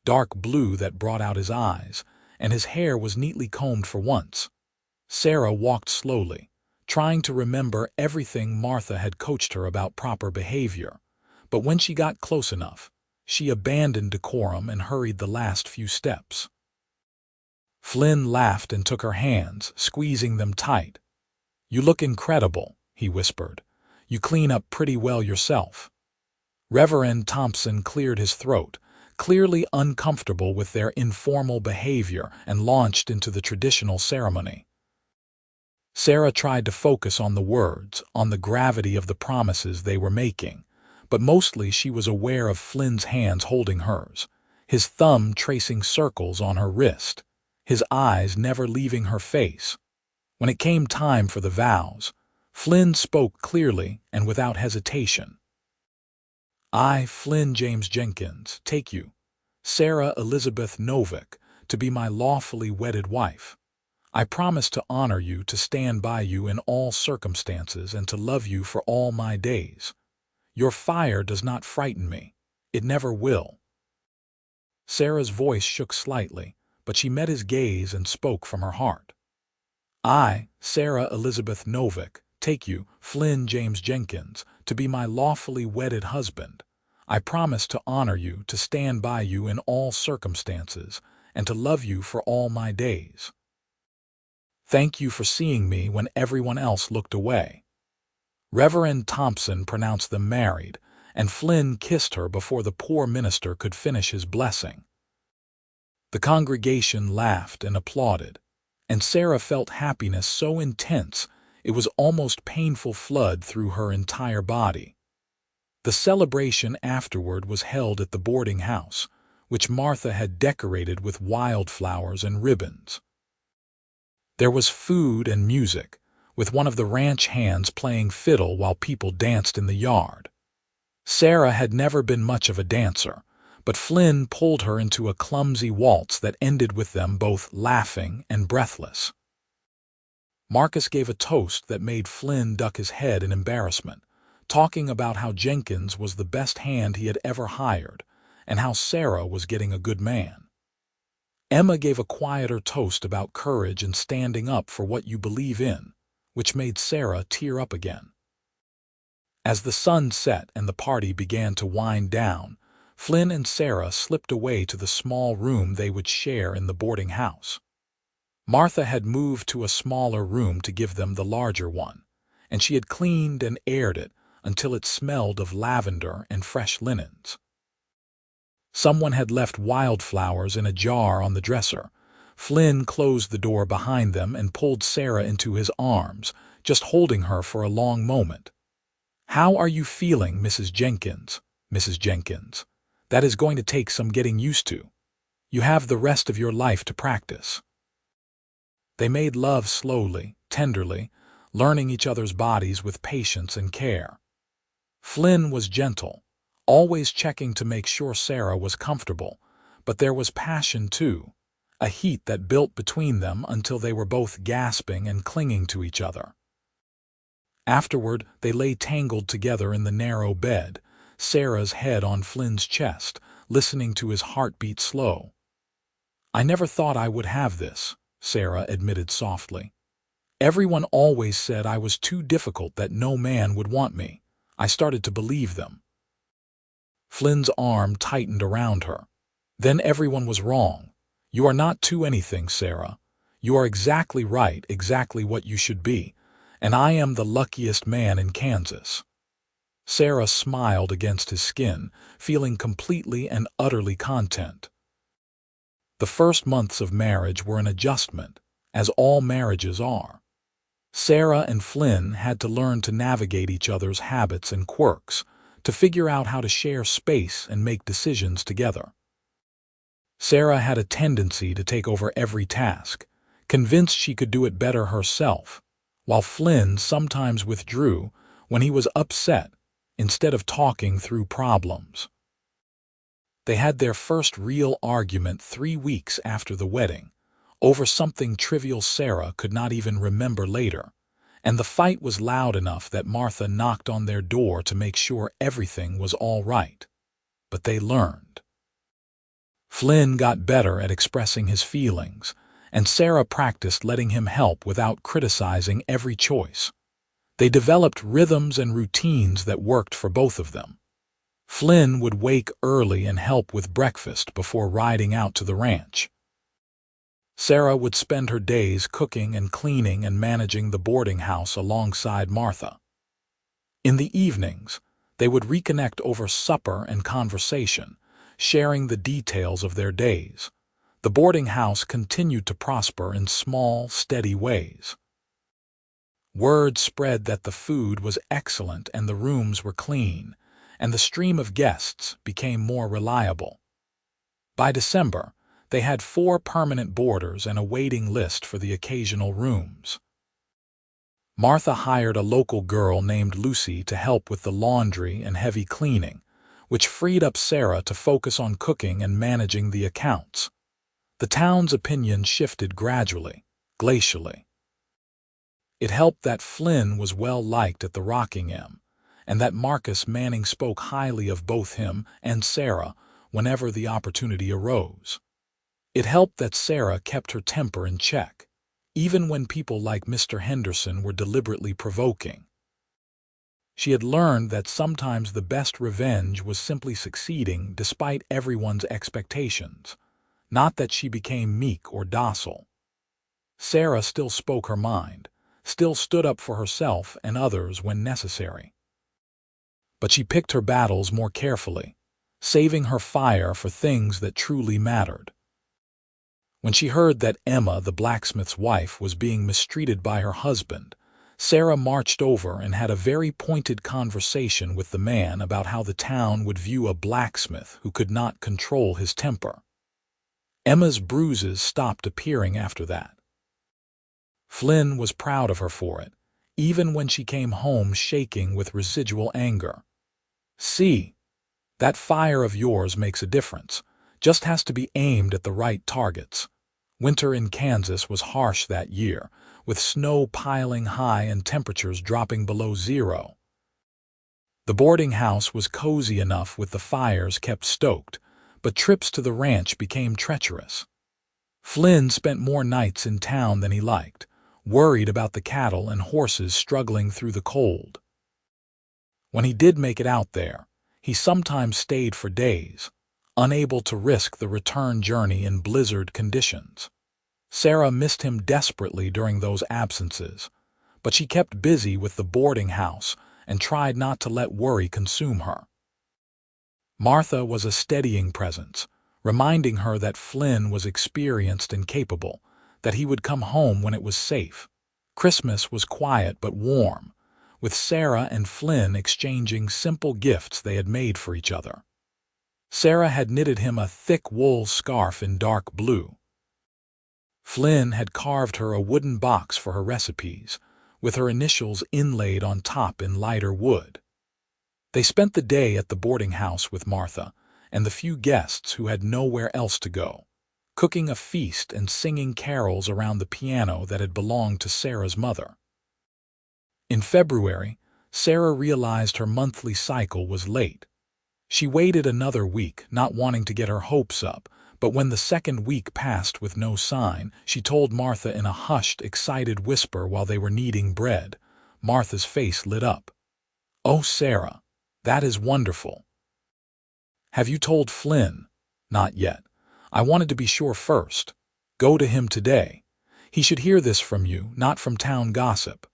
dark blue that brought out his eyes, and his hair was neatly combed for once. Sarah walked slowly, trying to remember everything Martha had coached her about proper behavior, but when she got close enough, she abandoned decorum and hurried the last few steps. Flynn laughed and took her hands, squeezing them tight. "You look incredible," he whispered. "You clean up pretty well yourself." Reverend Thompson cleared his throat, clearly uncomfortable with their informal behavior, and launched into the traditional ceremony. Sarah tried to focus on the words, on the gravity of the promises they were making, but mostly she was aware of Flynn's hands holding hers, his thumb tracing circles on her wrist, his eyes never leaving her face. When it came time for the vows, Flynn spoke clearly and without hesitation. "I, Flynn James Jenkins, take you, Sarah Elizabeth Novak, to be my lawfully wedded wife. I promise to honor you, to stand by you in all circumstances, and to love you for all my days. Your fire does not frighten me. It never will." Sarah's voice shook slightly, but she met his gaze and spoke from her heart. I, Sarah Elizabeth Novak, take you, Flynn James Jenkins, to be my lawfully wedded husband. I promise to honor you, to stand by you in all circumstances, and to love you for all my days. Thank you for seeing me when everyone else looked away." Reverend Thompson pronounced them married, and Flynn kissed her before the poor minister could finish his blessing. The congregation laughed and applauded, and Sarah felt happiness so intense it was almost painful flood through her entire body. The celebration afterward was held at the boarding house, which Martha had decorated with wildflowers and ribbons. There was food and music, with one of the ranch hands playing fiddle while people danced in the yard. Sarah had never been much of a dancer, but Flynn pulled her into a clumsy waltz that ended with them both laughing and breathless. Marcus gave a toast that made Flynn duck his head in embarrassment, talking about how Jenkins was the best hand he had ever hired, and how Sarah was getting a good man. Emma gave a quieter toast about courage and standing up for what you believe in, which made Sarah tear up again. As the sun set and the party began to wind down, Flynn and Sarah slipped away to the small room they would share in the boarding house. Martha had moved to a smaller room to give them the larger one, and she had cleaned and aired it until it smelled of lavender and fresh linens. Someone had left wildflowers in a jar on the dresser. Flynn closed the door behind them and pulled Sarah into his arms, just holding her for a long moment. "How are you feeling, Mrs. Jenkins? Mrs. Jenkins, that is going to take some getting used to. You have the rest of your life to practice." They made love slowly, tenderly, learning each other's bodies with patience and care. Flynn was gentle, always checking to make sure Sarah was comfortable, but there was passion too, a heat that built between them until they were both gasping and clinging to each other. Afterward, they lay tangled together in the narrow bed, Sarah's head on Flynn's chest, listening to his heartbeat slow. "I never thought I would have this," Sarah admitted softly. "Everyone always said I was too difficult, that no man would want me. I started to believe them." Flynn's arm tightened around her. "Then everyone was wrong. You are not too anything, Sarah. You are exactly right, exactly what you should be, and I am the luckiest man in Kansas." Sarah smiled against his skin, feeling completely and utterly content. The first months of marriage were an adjustment, as all marriages are. Sarah and Flynn had to learn to navigate each other's habits and quirks, to figure out how to share space and make decisions together. Sarah had a tendency to take over every task, convinced she could do it better herself, while Flynn sometimes withdrew when he was upset instead of talking through problems. They had their first real argument 3 weeks after the wedding, over something trivial Sarah could not even remember later, and the fight was loud enough that Martha knocked on their door to make sure everything was all right. But they learned. Flynn got better at expressing his feelings, and Sarah practiced letting him help without criticizing every choice. They developed rhythms and routines that worked for both of them. Flynn would wake early and help with breakfast before riding out to the ranch. Sarah would spend her days cooking and cleaning and managing the boarding house alongside Martha. In the evenings, they would reconnect over supper and conversation, sharing the details of their days. The boarding house continued to prosper in small, steady ways. Word spread that the food was excellent and the rooms were clean, and the stream of guests became more reliable. By December, they had 4 permanent boarders and a waiting list for the occasional rooms. Martha hired a local girl named Lucy to help with the laundry and heavy cleaning, which freed up Sarah to focus on cooking and managing the accounts. The town's opinion shifted gradually, glacially. It helped that Flynn was well liked at the Rockingham, and that Marcus Manning spoke highly of both him and Sarah whenever the opportunity arose. It helped that Sarah kept her temper in check, even when people like Mr. Henderson were deliberately provoking. She had learned that sometimes the best revenge was simply succeeding despite everyone's expectations, not that she became meek or docile. Sarah still spoke her mind, still stood up for herself and others when necessary. But she picked her battles more carefully, saving her fire for things that truly mattered. When she heard that Emma, the blacksmith's wife, was being mistreated by her husband, Sarah marched over and had a very pointed conversation with the man about how the town would view a blacksmith who could not control his temper. Emma's bruises stopped appearing after that. Flynn was proud of her for it, even when she came home shaking with residual anger. "See, that fire of yours makes a difference, just has to be aimed at the right targets." Winter in Kansas was harsh that year, with snow piling high and temperatures dropping below zero. The boarding house was cozy enough with the fires kept stoked, but trips to the ranch became treacherous. Flynn spent more nights in town than he liked, worried about the cattle and horses struggling through the cold. When he did make it out there, he sometimes stayed for days, unable to risk the return journey in blizzard conditions. Sarah missed him desperately during those absences, but she kept busy with the boarding house and tried not to let worry consume her. Martha was a steadying presence, reminding her that Flynn was experienced and capable, that he would come home when it was safe. Christmas was quiet but warm, with Sarah and Flynn exchanging simple gifts they had made for each other. Sarah had knitted him a thick wool scarf in dark blue. Flynn had carved her a wooden box for her recipes, with her initials inlaid on top in lighter wood. They spent the day at the boarding house with Martha and the few guests who had nowhere else to go, cooking a feast and singing carols around the piano that had belonged to Sarah's mother. In February, Sarah realized her monthly cycle was late. She waited another week, not wanting to get her hopes up, but when the second week passed with no sign, she told Martha in a hushed, excited whisper while they were kneading bread. Martha's face lit up. "Oh, Sarah, that is wonderful. Have you told Flynn?" "Not yet. I wanted to be sure first. Go to him today. He should hear this from you, not from town gossip."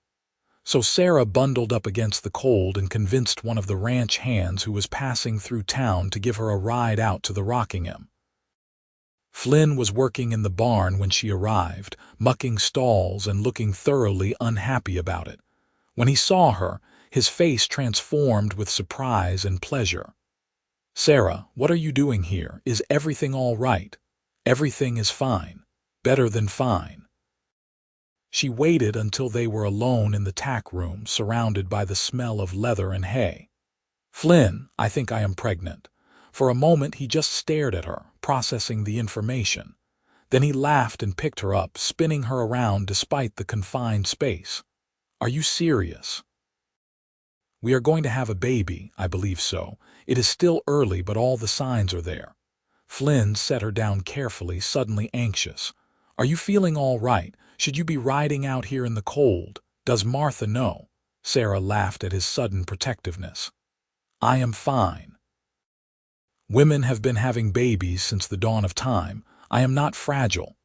So Sarah bundled up against the cold and convinced one of the ranch hands who was passing through town to give her a ride out to the Rockingham. Flynn was working in the barn when she arrived, mucking stalls and looking thoroughly unhappy about it. When he saw her, his face transformed with surprise and pleasure. "Sarah, what are you doing here? Is everything all right?" "Everything is fine. Better than fine." She waited until they were alone in the tack room, surrounded by the smell of leather and hay. "Flynn, I think I am pregnant." For a moment he just stared at her, processing the information. Then he laughed and picked her up, spinning her around despite the confined space. "Are you serious?" "We are going to have a baby, I believe so. It is still early, but all the signs are there." Flynn set her down carefully, suddenly anxious. "Are you feeling all right? Should you be riding out here in the cold? Does Martha know?" Sarah laughed at his sudden protectiveness. "I am fine. Women have been having babies since the dawn of time. I am not fragile."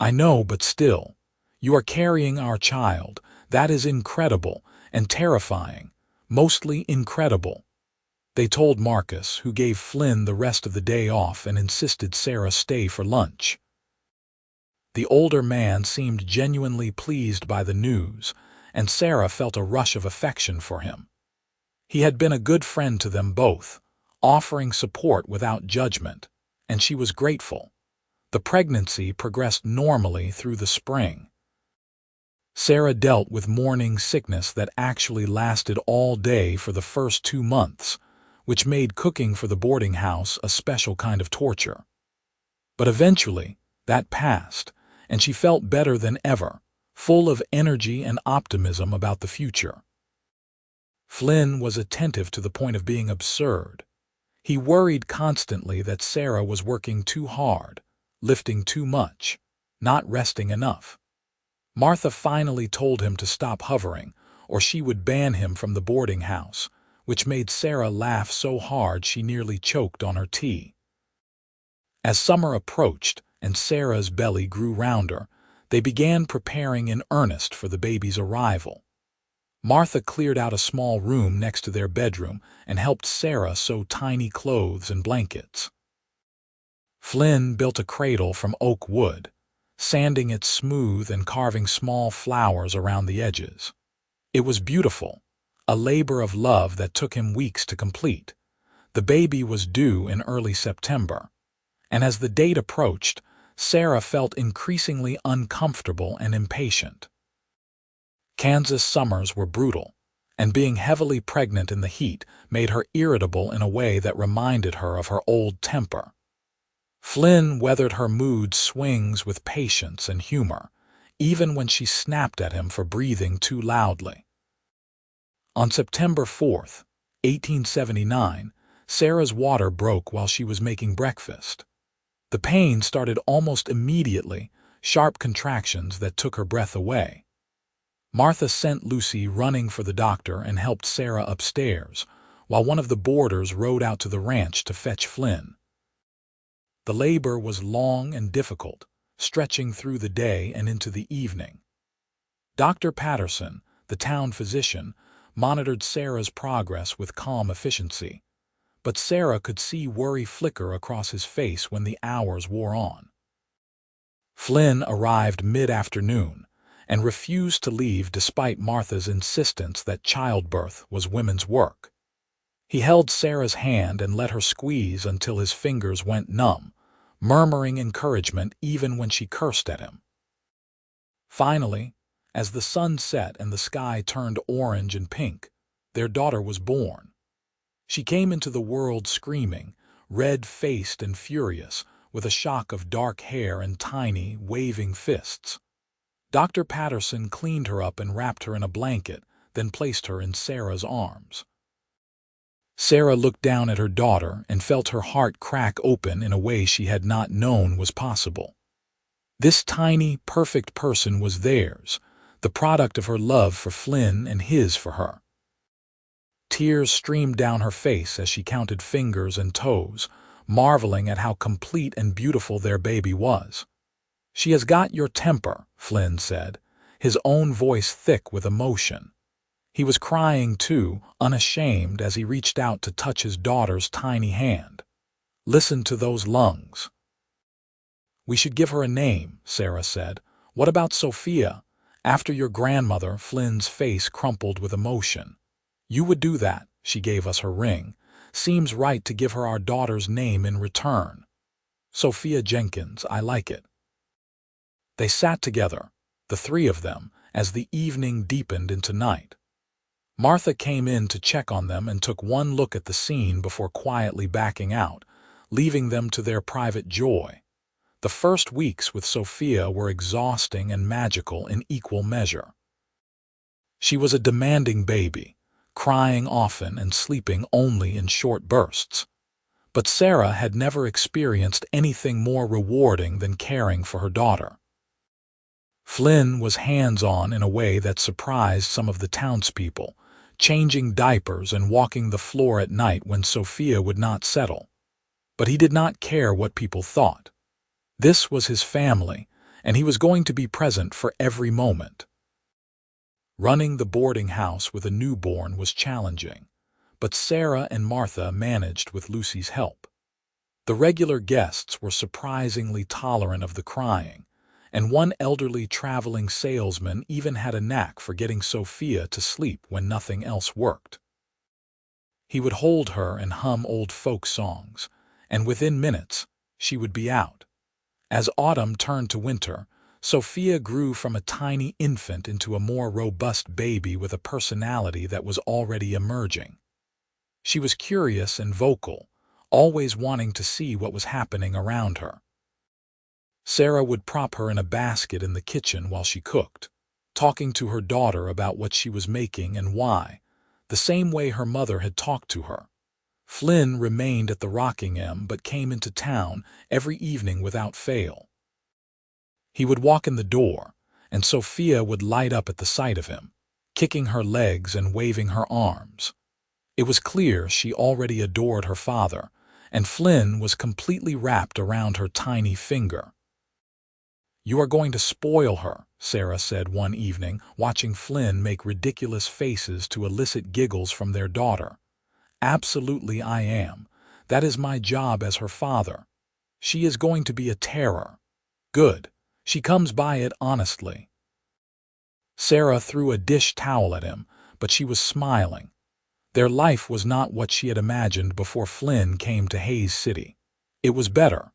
"I know, but still. You are carrying our child. That is incredible and terrifying. Mostly incredible." They told Marcus, who gave Flynn the rest of the day off and insisted Sarah stay for lunch. The older man seemed genuinely pleased by the news, and Sarah felt a rush of affection for him. He had been a good friend to them both, offering support without judgment, and she was grateful. The pregnancy progressed normally through the spring. Sarah dealt with morning sickness that actually lasted all day for the first 2 months, which made cooking for the boarding house a special kind of torture. But eventually, that passed, and she felt better than ever, full of energy and optimism about the future. Flynn was attentive to the point of being absurd. He worried constantly that Sarah was working too hard, lifting too much, not resting enough. Martha finally told him to stop hovering, or she would ban him from the boarding house, which made Sarah laugh so hard she nearly choked on her tea. As summer approached and Sarah's belly grew rounder, they began preparing in earnest for the baby's arrival. Martha cleared out a small room next to their bedroom and helped Sarah sew tiny clothes and blankets. Flynn built a cradle from oak wood, sanding it smooth and carving small flowers around the edges. It was beautiful, a labor of love that took him weeks to complete. The baby was due in early September, and as the date approached, Sarah felt increasingly uncomfortable and impatient. Kansas summers were brutal, and being heavily pregnant in the heat made her irritable in a way that reminded her of her old temper. Flynn weathered her mood swings with patience and humor, even when she snapped at him for breathing too loudly. On September 4th, 1879, Sarah's water broke while she was making breakfast. The pain started almost immediately, sharp contractions that took her breath away. Martha sent Lucy running for the doctor and helped Sarah upstairs, while one of the boarders rode out to the ranch to fetch Flynn. The labor was long and difficult, stretching through the day and into the evening. Dr. Patterson, the town physician, monitored Sarah's progress with calm efficiency, but Sarah could see worry flicker across his face when the hours wore on. Flynn arrived mid-afternoon and refused to leave despite Martha's insistence that childbirth was women's work. He held Sarah's hand and let her squeeze until his fingers went numb, murmuring encouragement even when she cursed at him. Finally, as the sun set and the sky turned orange and pink, their daughter was born. She came into the world screaming, red-faced and furious, with a shock of dark hair and tiny, waving fists. Dr. Patterson cleaned her up and wrapped her in a blanket, then placed her in Sarah's arms. Sarah looked down at her daughter and felt her heart crack open in a way she had not known was possible. This tiny, perfect person was theirs, the product of her love for Flynn and his for her. Tears streamed down her face as she counted fingers and toes, marveling at how complete and beautiful their baby was. "She has got your temper," Flynn said, his own voice thick with emotion. He was crying too, unashamed as he reached out to touch his daughter's tiny hand. "Listen to those lungs." "We should give her a name," Sarah said. "What about Sophia? After your grandmother?" Flynn's face crumpled with emotion. "You would do that. She gave us her ring. Seems right to give her our daughter's name in return. Sophia Jenkins, I like it." They sat together, the three of them, as the evening deepened into night. Martha came in to check on them and took one look at the scene before quietly backing out, leaving them to their private joy. The first weeks with Sophia were exhausting and magical in equal measure. She was a demanding baby, crying often and sleeping only in short bursts. But Sarah had never experienced anything more rewarding than caring for her daughter. Flynn was hands-on in a way that surprised some of the townspeople, changing diapers and walking the floor at night when Sophia would not settle. But he did not care what people thought. This was his family, and he was going to be present for every moment. Running the boarding house with a newborn was challenging, but Sarah and Martha managed with Lucy's help. The regular guests were surprisingly tolerant of the crying, and one elderly traveling salesman even had a knack for getting Sophia to sleep when nothing else worked. He would hold her and hum old folk songs, and within minutes she would be out. As autumn turned to winter, Sophia grew from a tiny infant into a more robust baby with a personality that was already emerging. She was curious and vocal, always wanting to see what was happening around her. Sarah would prop her in a basket in the kitchen while she cooked, talking to her daughter about what she was making and why, the same way her mother had talked to her. Flynn remained at the Rockingham but came into town every evening without fail. He would walk in the door, and Sophia would light up at the sight of him, kicking her legs and waving her arms. It was clear she already adored her father, and Flynn was completely wrapped around her tiny finger. "You are going to spoil her," Sarah said one evening, watching Flynn make ridiculous faces to elicit giggles from their daughter. "Absolutely I am. That is my job as her father. She is going to be a terror. Good. She comes by it honestly." Sarah threw a dish towel at him, but she was smiling. Their life was not what she had imagined before Flynn came to Hayes City. It was better.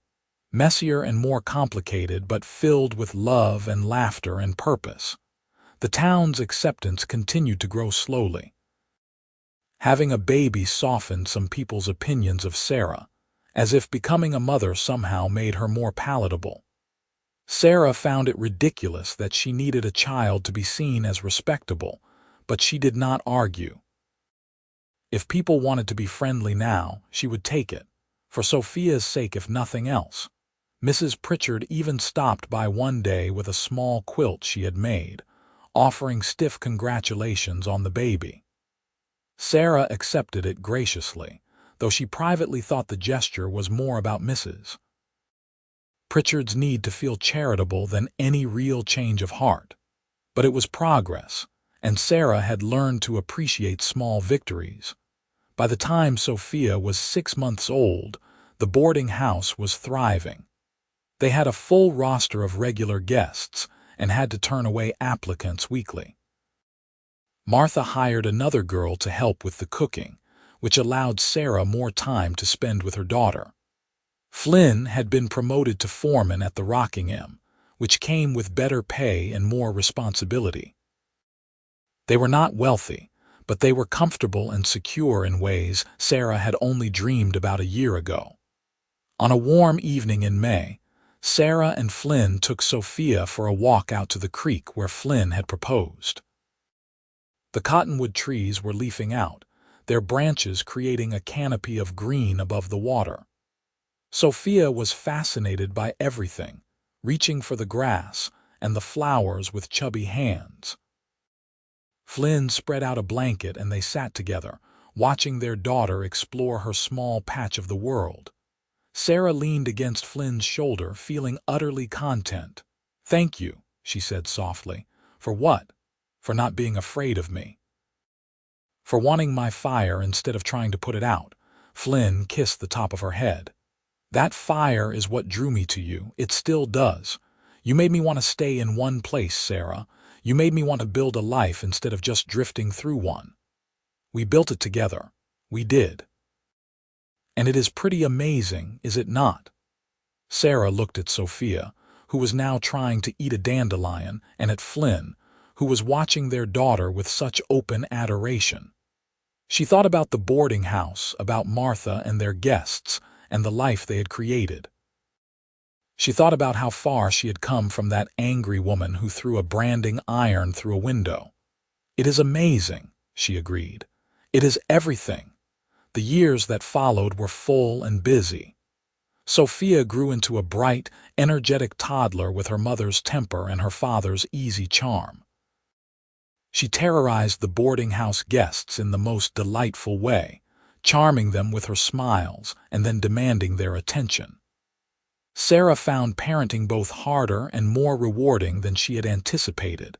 Messier and more complicated, but filled with love and laughter and purpose. The town's acceptance continued to grow slowly. Having a baby softened some people's opinions of Sarah, as if becoming a mother somehow made her more palatable. Sarah found it ridiculous that she needed a child to be seen as respectable, but she did not argue. If people wanted to be friendly now, she would take it, for Sophia's sake if nothing else. Mrs. Pritchard even stopped by one day with a small quilt she had made, offering stiff congratulations on the baby. Sarah accepted it graciously, though she privately thought the gesture was more about Mrs. Pritchard's need to feel charitable than any real change of heart. But it was progress, and Sarah had learned to appreciate small victories. By the time Sophia was 6 months old, the boarding house was thriving. They had a full roster of regular guests and had to turn away applicants weekly. Martha hired another girl to help with the cooking, which allowed Sarah more time to spend with her daughter. Flynn had been promoted to foreman at the Rockingham, which came with better pay and more responsibility. They were not wealthy, but they were comfortable and secure in ways Sarah had only dreamed about a year ago. On a warm evening in May, Sarah and Flynn took Sophia for a walk out to the creek where Flynn had proposed. The cottonwood trees were leafing out, their branches creating a canopy of green above the water. Sophia was fascinated by everything, reaching for the grass and the flowers with chubby hands. Flynn spread out a blanket and they sat together, watching their daughter explore her small patch of the world. Sarah leaned against Flynn's shoulder, feeling utterly content. "Thank you," she said softly. "For what?" "For not being afraid of me. For wanting my fire instead of trying to put it out." Flynn kissed the top of her head. "That fire is what drew me to you. It still does. You made me want to stay in one place, Sarah. You made me want to build a life instead of just drifting through one. We built it together. We did. And it is pretty amazing, is it not?" Sarah looked at Sophia, who was now trying to eat a dandelion, and at Flynn, who was watching their daughter with such open adoration. She thought about the boarding house, about Martha and their guests, and the life they had created. She thought about how far she had come from that angry woman who threw a branding iron through a window. "It is amazing," she agreed. "It is everything." The years that followed were full and busy. Sophia grew into a bright, energetic toddler with her mother's temper and her father's easy charm. She terrorized the boarding house guests in the most delightful way, charming them with her smiles and then demanding their attention. Sarah found parenting both harder and more rewarding than she had anticipated,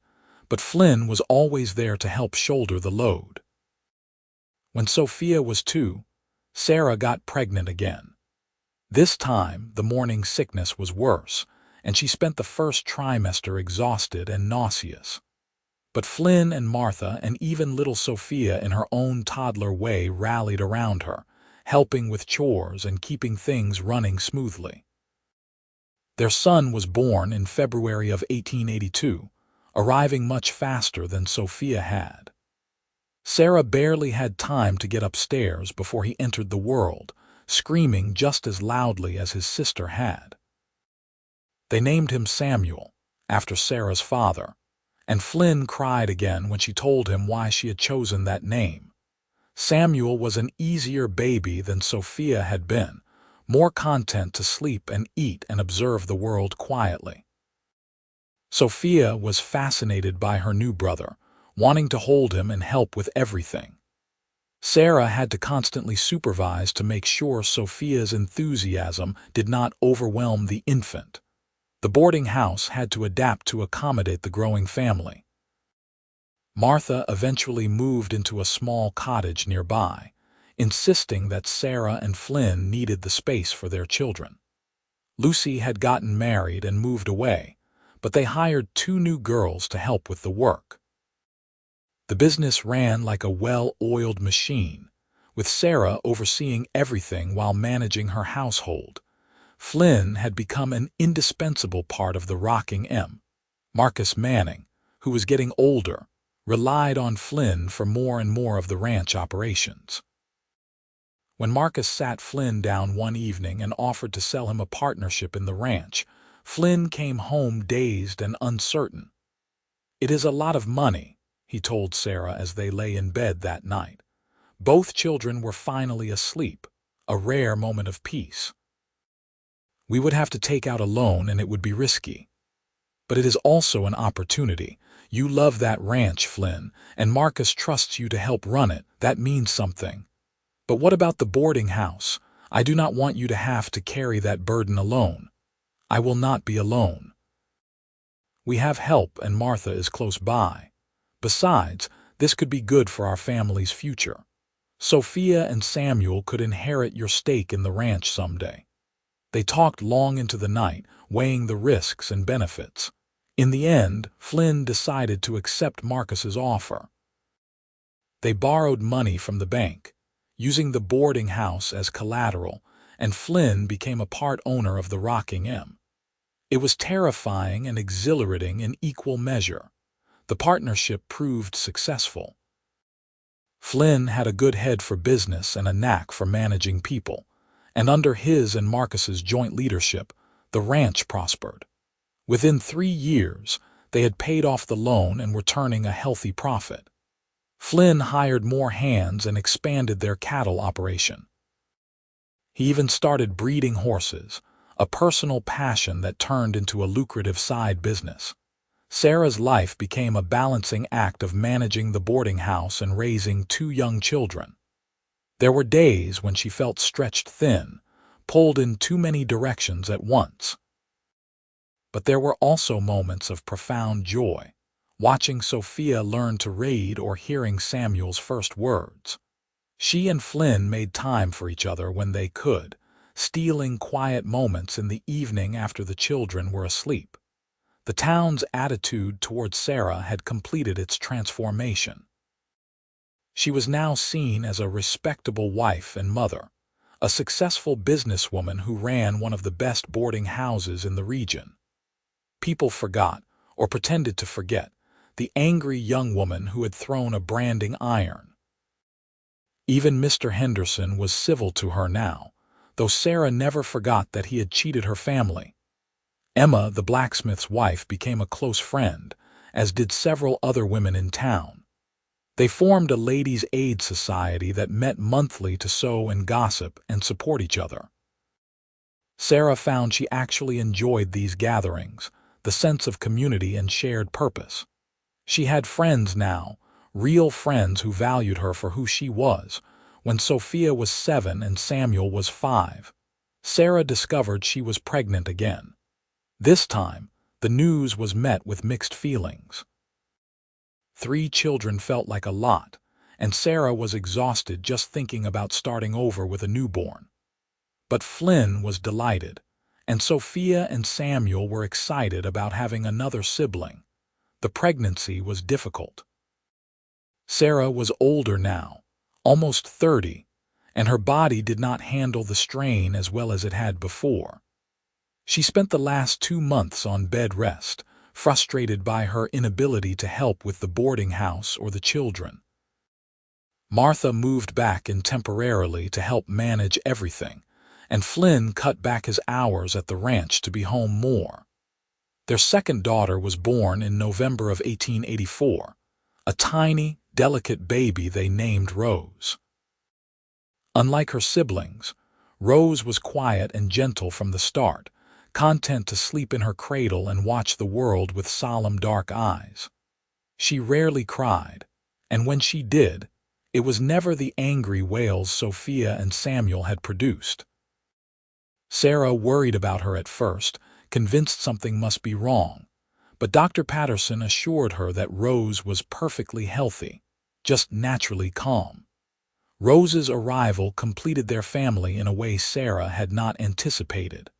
but Flynn was always there to help shoulder the load. When Sophia was 2, Sarah got pregnant again. This time, the morning sickness was worse, and she spent the first trimester exhausted and nauseous. But Flynn and Martha and even little Sophia in her own toddler way rallied around her, helping with chores and keeping things running smoothly. Their son was born in February of 1882, arriving much faster than Sophia had. Sarah barely had time to get upstairs before he entered the world, screaming just as loudly as his sister had. They named him Samuel, after Sarah's father, and Flynn cried again when she told him why she had chosen that name. Samuel was an easier baby than Sophia had been, more content to sleep and eat and observe the world quietly. Sophia was fascinated by her new brother, wanting to hold him and help with everything. Sarah had to constantly supervise to make sure Sophia's enthusiasm did not overwhelm the infant. The boarding house had to adapt to accommodate the growing family. Martha eventually moved into a small cottage nearby, insisting that Sarah and Flynn needed the space for their children. Lucy had gotten married and moved away, but they hired 2 new girls to help with the work. The business ran like a well-oiled machine, with Sarah overseeing everything while managing her household. Flynn had become an indispensable part of the rocking M. Marcus Manning, who was getting older, relied on Flynn for more and more of the ranch operations. When Marcus sat Flynn down one evening and offered to sell him a partnership in the ranch, Flynn came home dazed and uncertain. "It is a lot of money," he told Sarah as they lay in bed that night. Both children were finally asleep, a rare moment of peace. "We would have to take out a loan and it would be risky. But it is also an opportunity. You love that ranch, Flynn, and Marcus trusts you to help run it. That means something. But what about the boarding house? I do not want you to have to carry that burden alone." "I will not be alone. We have help and Martha is close by. Besides, this could be good for our family's future. Sophia and Samuel could inherit your stake in the ranch someday." They talked long into the night, weighing the risks and benefits. In the end, Flynn decided to accept Marcus's offer. They borrowed money from the bank, using the boarding house as collateral, and Flynn became a part owner of the Rocking M. It was terrifying and exhilarating in equal measure. The partnership proved successful. Flynn had a good head for business and a knack for managing people, and under his and Marcus's joint leadership, the ranch prospered. Within 3 years, they had paid off the loan and were turning a healthy profit. Flynn hired more hands and expanded their cattle operation. He even started breeding horses, a personal passion that turned into a lucrative side business. Sarah's life became a balancing act of managing the boarding house and raising 2 young children. There were days when she felt stretched thin, pulled in too many directions at once. But there were also moments of profound joy, watching Sophia learn to read or hearing Samuel's first words. She and Flynn made time for each other when they could, stealing quiet moments in the evening after the children were asleep. The town's attitude toward Sarah had completed its transformation. She was now seen as a respectable wife and mother, a successful businesswoman who ran one of the best boarding houses in the region. People forgot, or pretended to forget, the angry young woman who had thrown a branding iron. Even Mr. Henderson was civil to her now, though Sarah never forgot that he had cheated her family. Emma, the blacksmith's wife, became a close friend, as did several other women in town. They formed a ladies' aid society that met monthly to sew and gossip and support each other. Sarah found she actually enjoyed these gatherings, the sense of community and shared purpose. She had friends now, real friends who valued her for who she was. When Sophia was 7 and Samuel was 5, Sarah discovered she was pregnant again. This time, the news was met with mixed feelings. 3 children felt like a lot, and Sarah was exhausted just thinking about starting over with a newborn. But Flynn was delighted, and Sophia and Samuel were excited about having another sibling. The pregnancy was difficult. Sarah was older now, almost 30, and her body did not handle the strain as well as it had before. She spent the last 2 months on bed rest, frustrated by her inability to help with the boarding house or the children. Martha moved back in temporarily to help manage everything, and Flynn cut back his hours at the ranch to be home more. Their second daughter was born in November of 1884, a tiny, delicate baby they named Rose. Unlike her siblings, Rose was quiet and gentle from the start, content to sleep in her cradle and watch the world with solemn dark eyes. She rarely cried, and when she did, it was never the angry wails Sophia and Samuel had produced. Sarah worried about her at first, convinced something must be wrong, but Dr. Patterson assured her that Rose was perfectly healthy, just naturally calm. Rose's arrival completed their family in a way Sarah had not anticipated.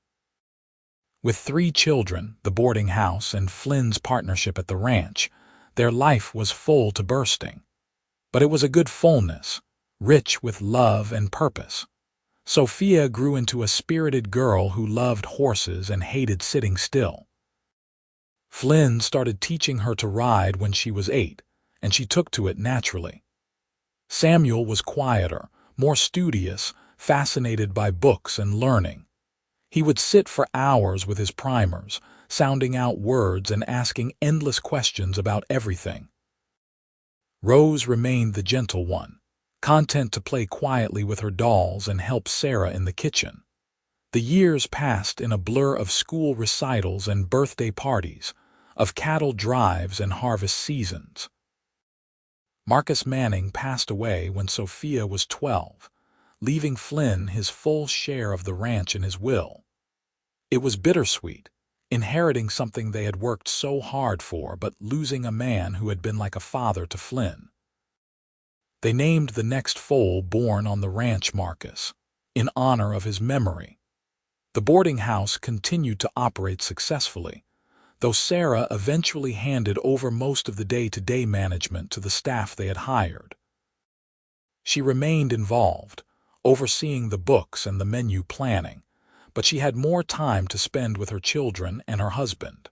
With 3 children, the boarding house, and Flynn's partnership at the ranch, their life was full to bursting. But it was a good fullness, rich with love and purpose. Sophia grew into a spirited girl who loved horses and hated sitting still. Flynn started teaching her to ride when she was 8, and she took to it naturally. Samuel was quieter, more studious, fascinated by books and learning. He would sit for hours with his primers, sounding out words and asking endless questions about everything. Rose remained the gentle one, content to play quietly with her dolls and help Sarah in the kitchen. The years passed in a blur of school recitals and birthday parties, of cattle drives and harvest seasons. Marcus Manning passed away when Sophia was 12, leaving Flynn his full share of the ranch in his will. It was bittersweet, inheriting something they had worked so hard for, but losing a man who had been like a father to Flynn. They named the next foal born on the ranch Marcus, in honor of his memory. The boarding house continued to operate successfully, though Sarah eventually handed over most of the day-to-day management to the staff they had hired. She remained involved, overseeing the books and the menu planning, but she had more time to spend with her children and her husband.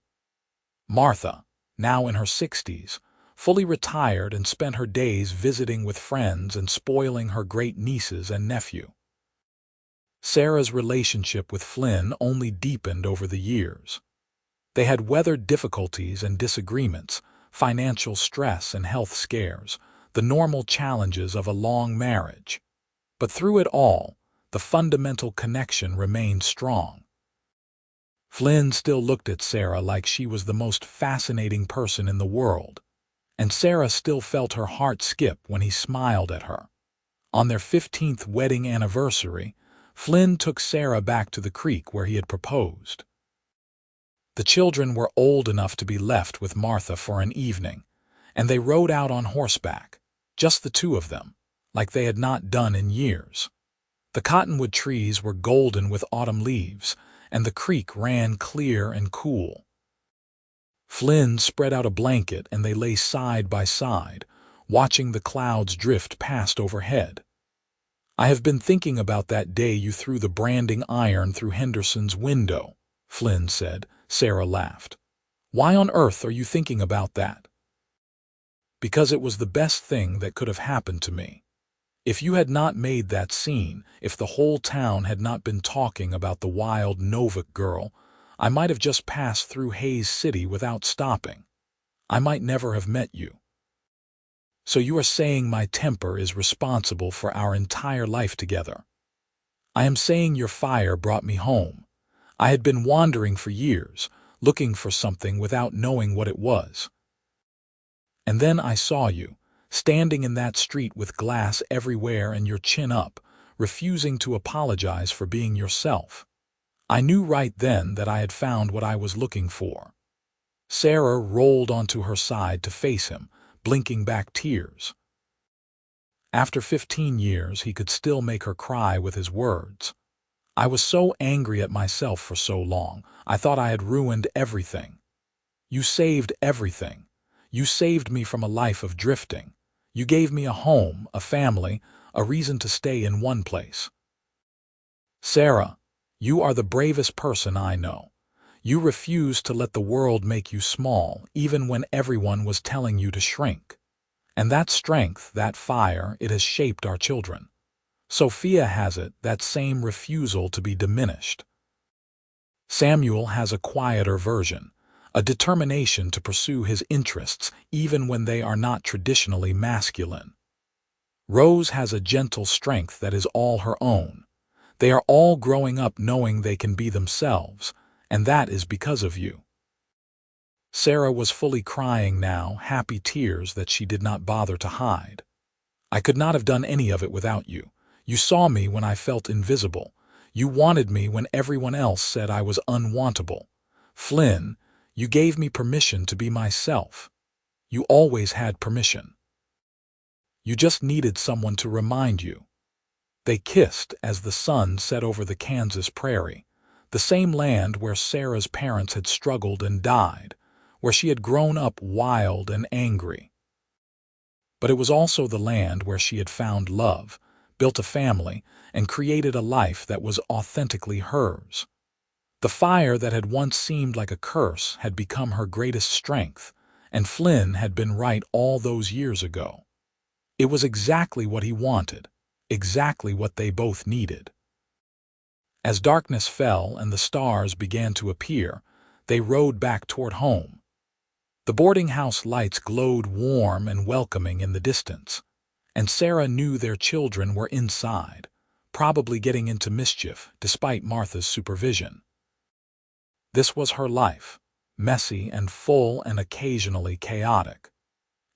Martha, now in her 60s, fully retired and spent her days visiting with friends and spoiling her great-nieces and nephew. Sarah's relationship with Flynn only deepened over the years. They had weathered difficulties and disagreements, financial stress and health scares, the normal challenges of a long marriage. But through it all, the fundamental connection remained strong. Flynn still looked at Sarah like she was the most fascinating person in the world, and Sarah still felt her heart skip when he smiled at her. On their 15th wedding anniversary, Flynn took Sarah back to the creek where he had proposed. The children were old enough to be left with Martha for an evening, and they rode out on horseback, just the 2 of them, like they had not done in years. The cottonwood trees were golden with autumn leaves, and the creek ran clear and cool. Flynn spread out a blanket and they lay side by side, watching the clouds drift past overhead. "I have been thinking about that day you threw the branding iron through Henderson's window," Flynn said. Sarah laughed. "Why on earth are you thinking about that?" "Because it was the best thing that could have happened to me. If you had not made that scene, if the whole town had not been talking about the wild Novak girl, I might have just passed through Hayes City without stopping. I might never have met you." "So you are saying my temper is responsible for our entire life together?" "I am saying your fire brought me home. I had been wandering for years, looking for something without knowing what it was. And then I saw you, standing in that street with glass everywhere and your chin up, refusing to apologize for being yourself. I knew right then that I had found what I was looking for." Sarah rolled onto her side to face him, blinking back tears. After 15 years, he could still make her cry with his words. "I was so angry at myself for so long. I thought I had ruined everything. You saved everything. You saved me from a life of drifting. You gave me a home, a family, a reason to stay in one place. Sarah, you are the bravest person I know. You refused to let the world make you small, even when everyone was telling you to shrink. And that strength, that fire, it has shaped our children. Sophia has it, that same refusal to be diminished. Samuel has a quieter version, a determination to pursue his interests even when they are not traditionally masculine. Rose has a gentle strength that is all her own. They are all growing up knowing they can be themselves, and that is because of you." Sarah was fully crying now, happy tears that she did not bother to hide. "I could not have done any of it without you. You saw me when I felt invisible. You wanted me when everyone else said I was unwantable. Flynn, you gave me permission to be myself. You always had permission. You just needed someone to remind you." They kissed as the sun set over the Kansas prairie, the same land where Sarah's parents had struggled and died, where she had grown up wild and angry. But it was also the land where she had found love, built a family, and created a life that was authentically hers. The fire that had once seemed like a curse had become her greatest strength, and Flynn had been right all those years ago. It was exactly what he wanted, exactly what they both needed. As darkness fell and the stars began to appear, they rode back toward home. The boarding house lights glowed warm and welcoming in the distance, and Sarah knew their children were inside, probably getting into mischief despite Martha's supervision. This was her life, messy and full and occasionally chaotic.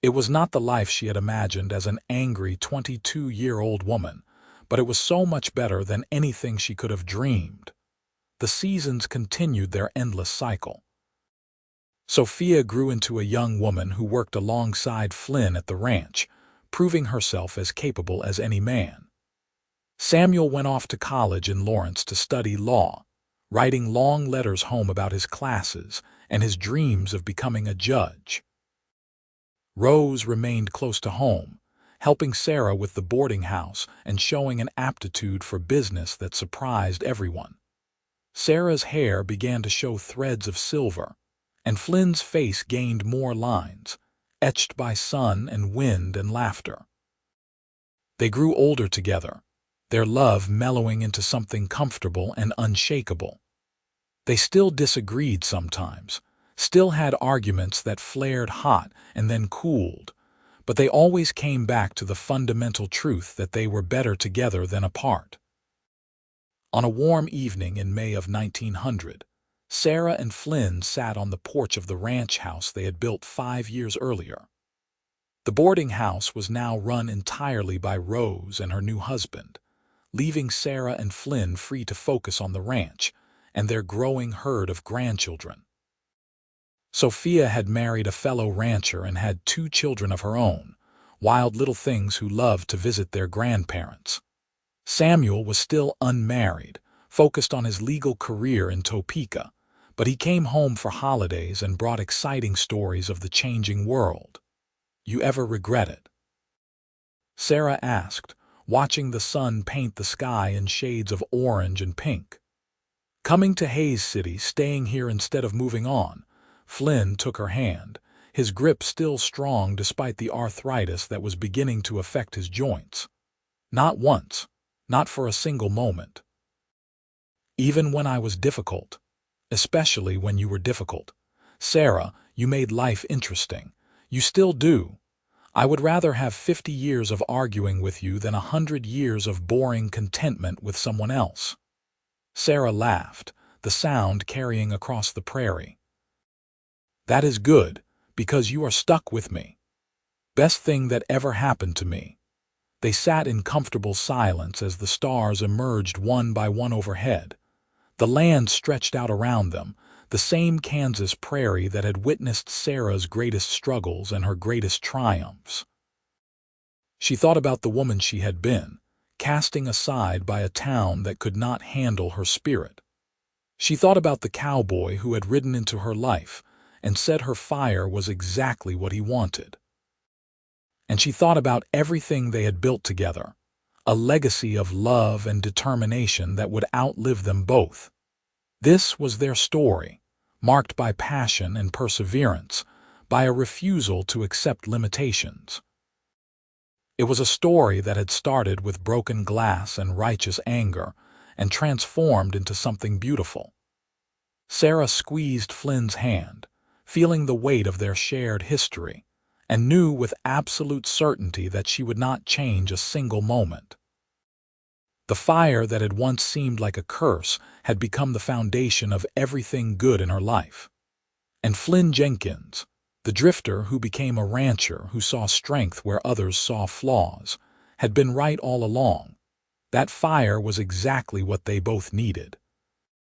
It was not the life she had imagined as an angry 22-year-old woman, but it was so much better than anything she could have dreamed. The seasons continued their endless cycle. Sophia grew into a young woman who worked alongside Flynn at the ranch, proving herself as capable as any man. Samuel went off to college in Lawrence to study law, writing long letters home about his classes and his dreams of becoming a judge. Rose remained close to home, helping Sarah with the boarding house and showing an aptitude for business that surprised everyone. Sarah's hair began to show threads of silver, and Flynn's face gained more lines, etched by sun and wind and laughter. They grew older together, their love mellowing into something comfortable and unshakable. They still disagreed sometimes, still had arguments that flared hot and then cooled, but they always came back to the fundamental truth that they were better together than apart. On a warm evening in May of 1900, Sarah and Flynn sat on the porch of the ranch house they had built 5 years earlier. The boarding house was now run entirely by Rose and her new husband, leaving Sarah and Flynn free to focus on the ranch and their growing herd of grandchildren. Sophia had married a fellow rancher and had 2 children of her own, wild little things who loved to visit their grandparents. Samuel was still unmarried, focused on his legal career in Topeka, but he came home for holidays and brought exciting stories of the changing world. "You ever regret it?" Sarah asked, watching the sun paint the sky in shades of orange and pink. "Coming to Hays City, staying here instead of moving on." Flynn took her hand, his grip still strong despite the arthritis that was beginning to affect his joints. "Not once, not for a single moment. Even when I was difficult, especially when you were difficult. Sarah, you made life interesting. You still do. I would rather have 50 years of arguing with you than 100 years of boring contentment with someone else." Sarah laughed, the sound carrying across the prairie. "That is good, because you are stuck with me. Best thing that ever happened to me." They sat in comfortable silence as the stars emerged one by one overhead. The land stretched out around them, the same Kansas prairie that had witnessed Sarah's greatest struggles and her greatest triumphs. She thought about the woman she had been, casting aside by a town that could not handle her spirit. She thought about the cowboy who had ridden into her life and said her fire was exactly what he wanted. And she thought about everything they had built together, a legacy of love and determination that would outlive them both. This was their story, marked by passion and perseverance, by a refusal to accept limitations. It was a story that had started with broken glass and righteous anger and transformed into something beautiful. Sarah squeezed Flynn's hand, feeling the weight of their shared history, and knew with absolute certainty that she would not change a single moment. The fire that had once seemed like a curse had become the foundation of everything good in her life. And Flynn Jenkins, the drifter who became a rancher who saw strength where others saw flaws, had been right all along. That fire was exactly what they both needed.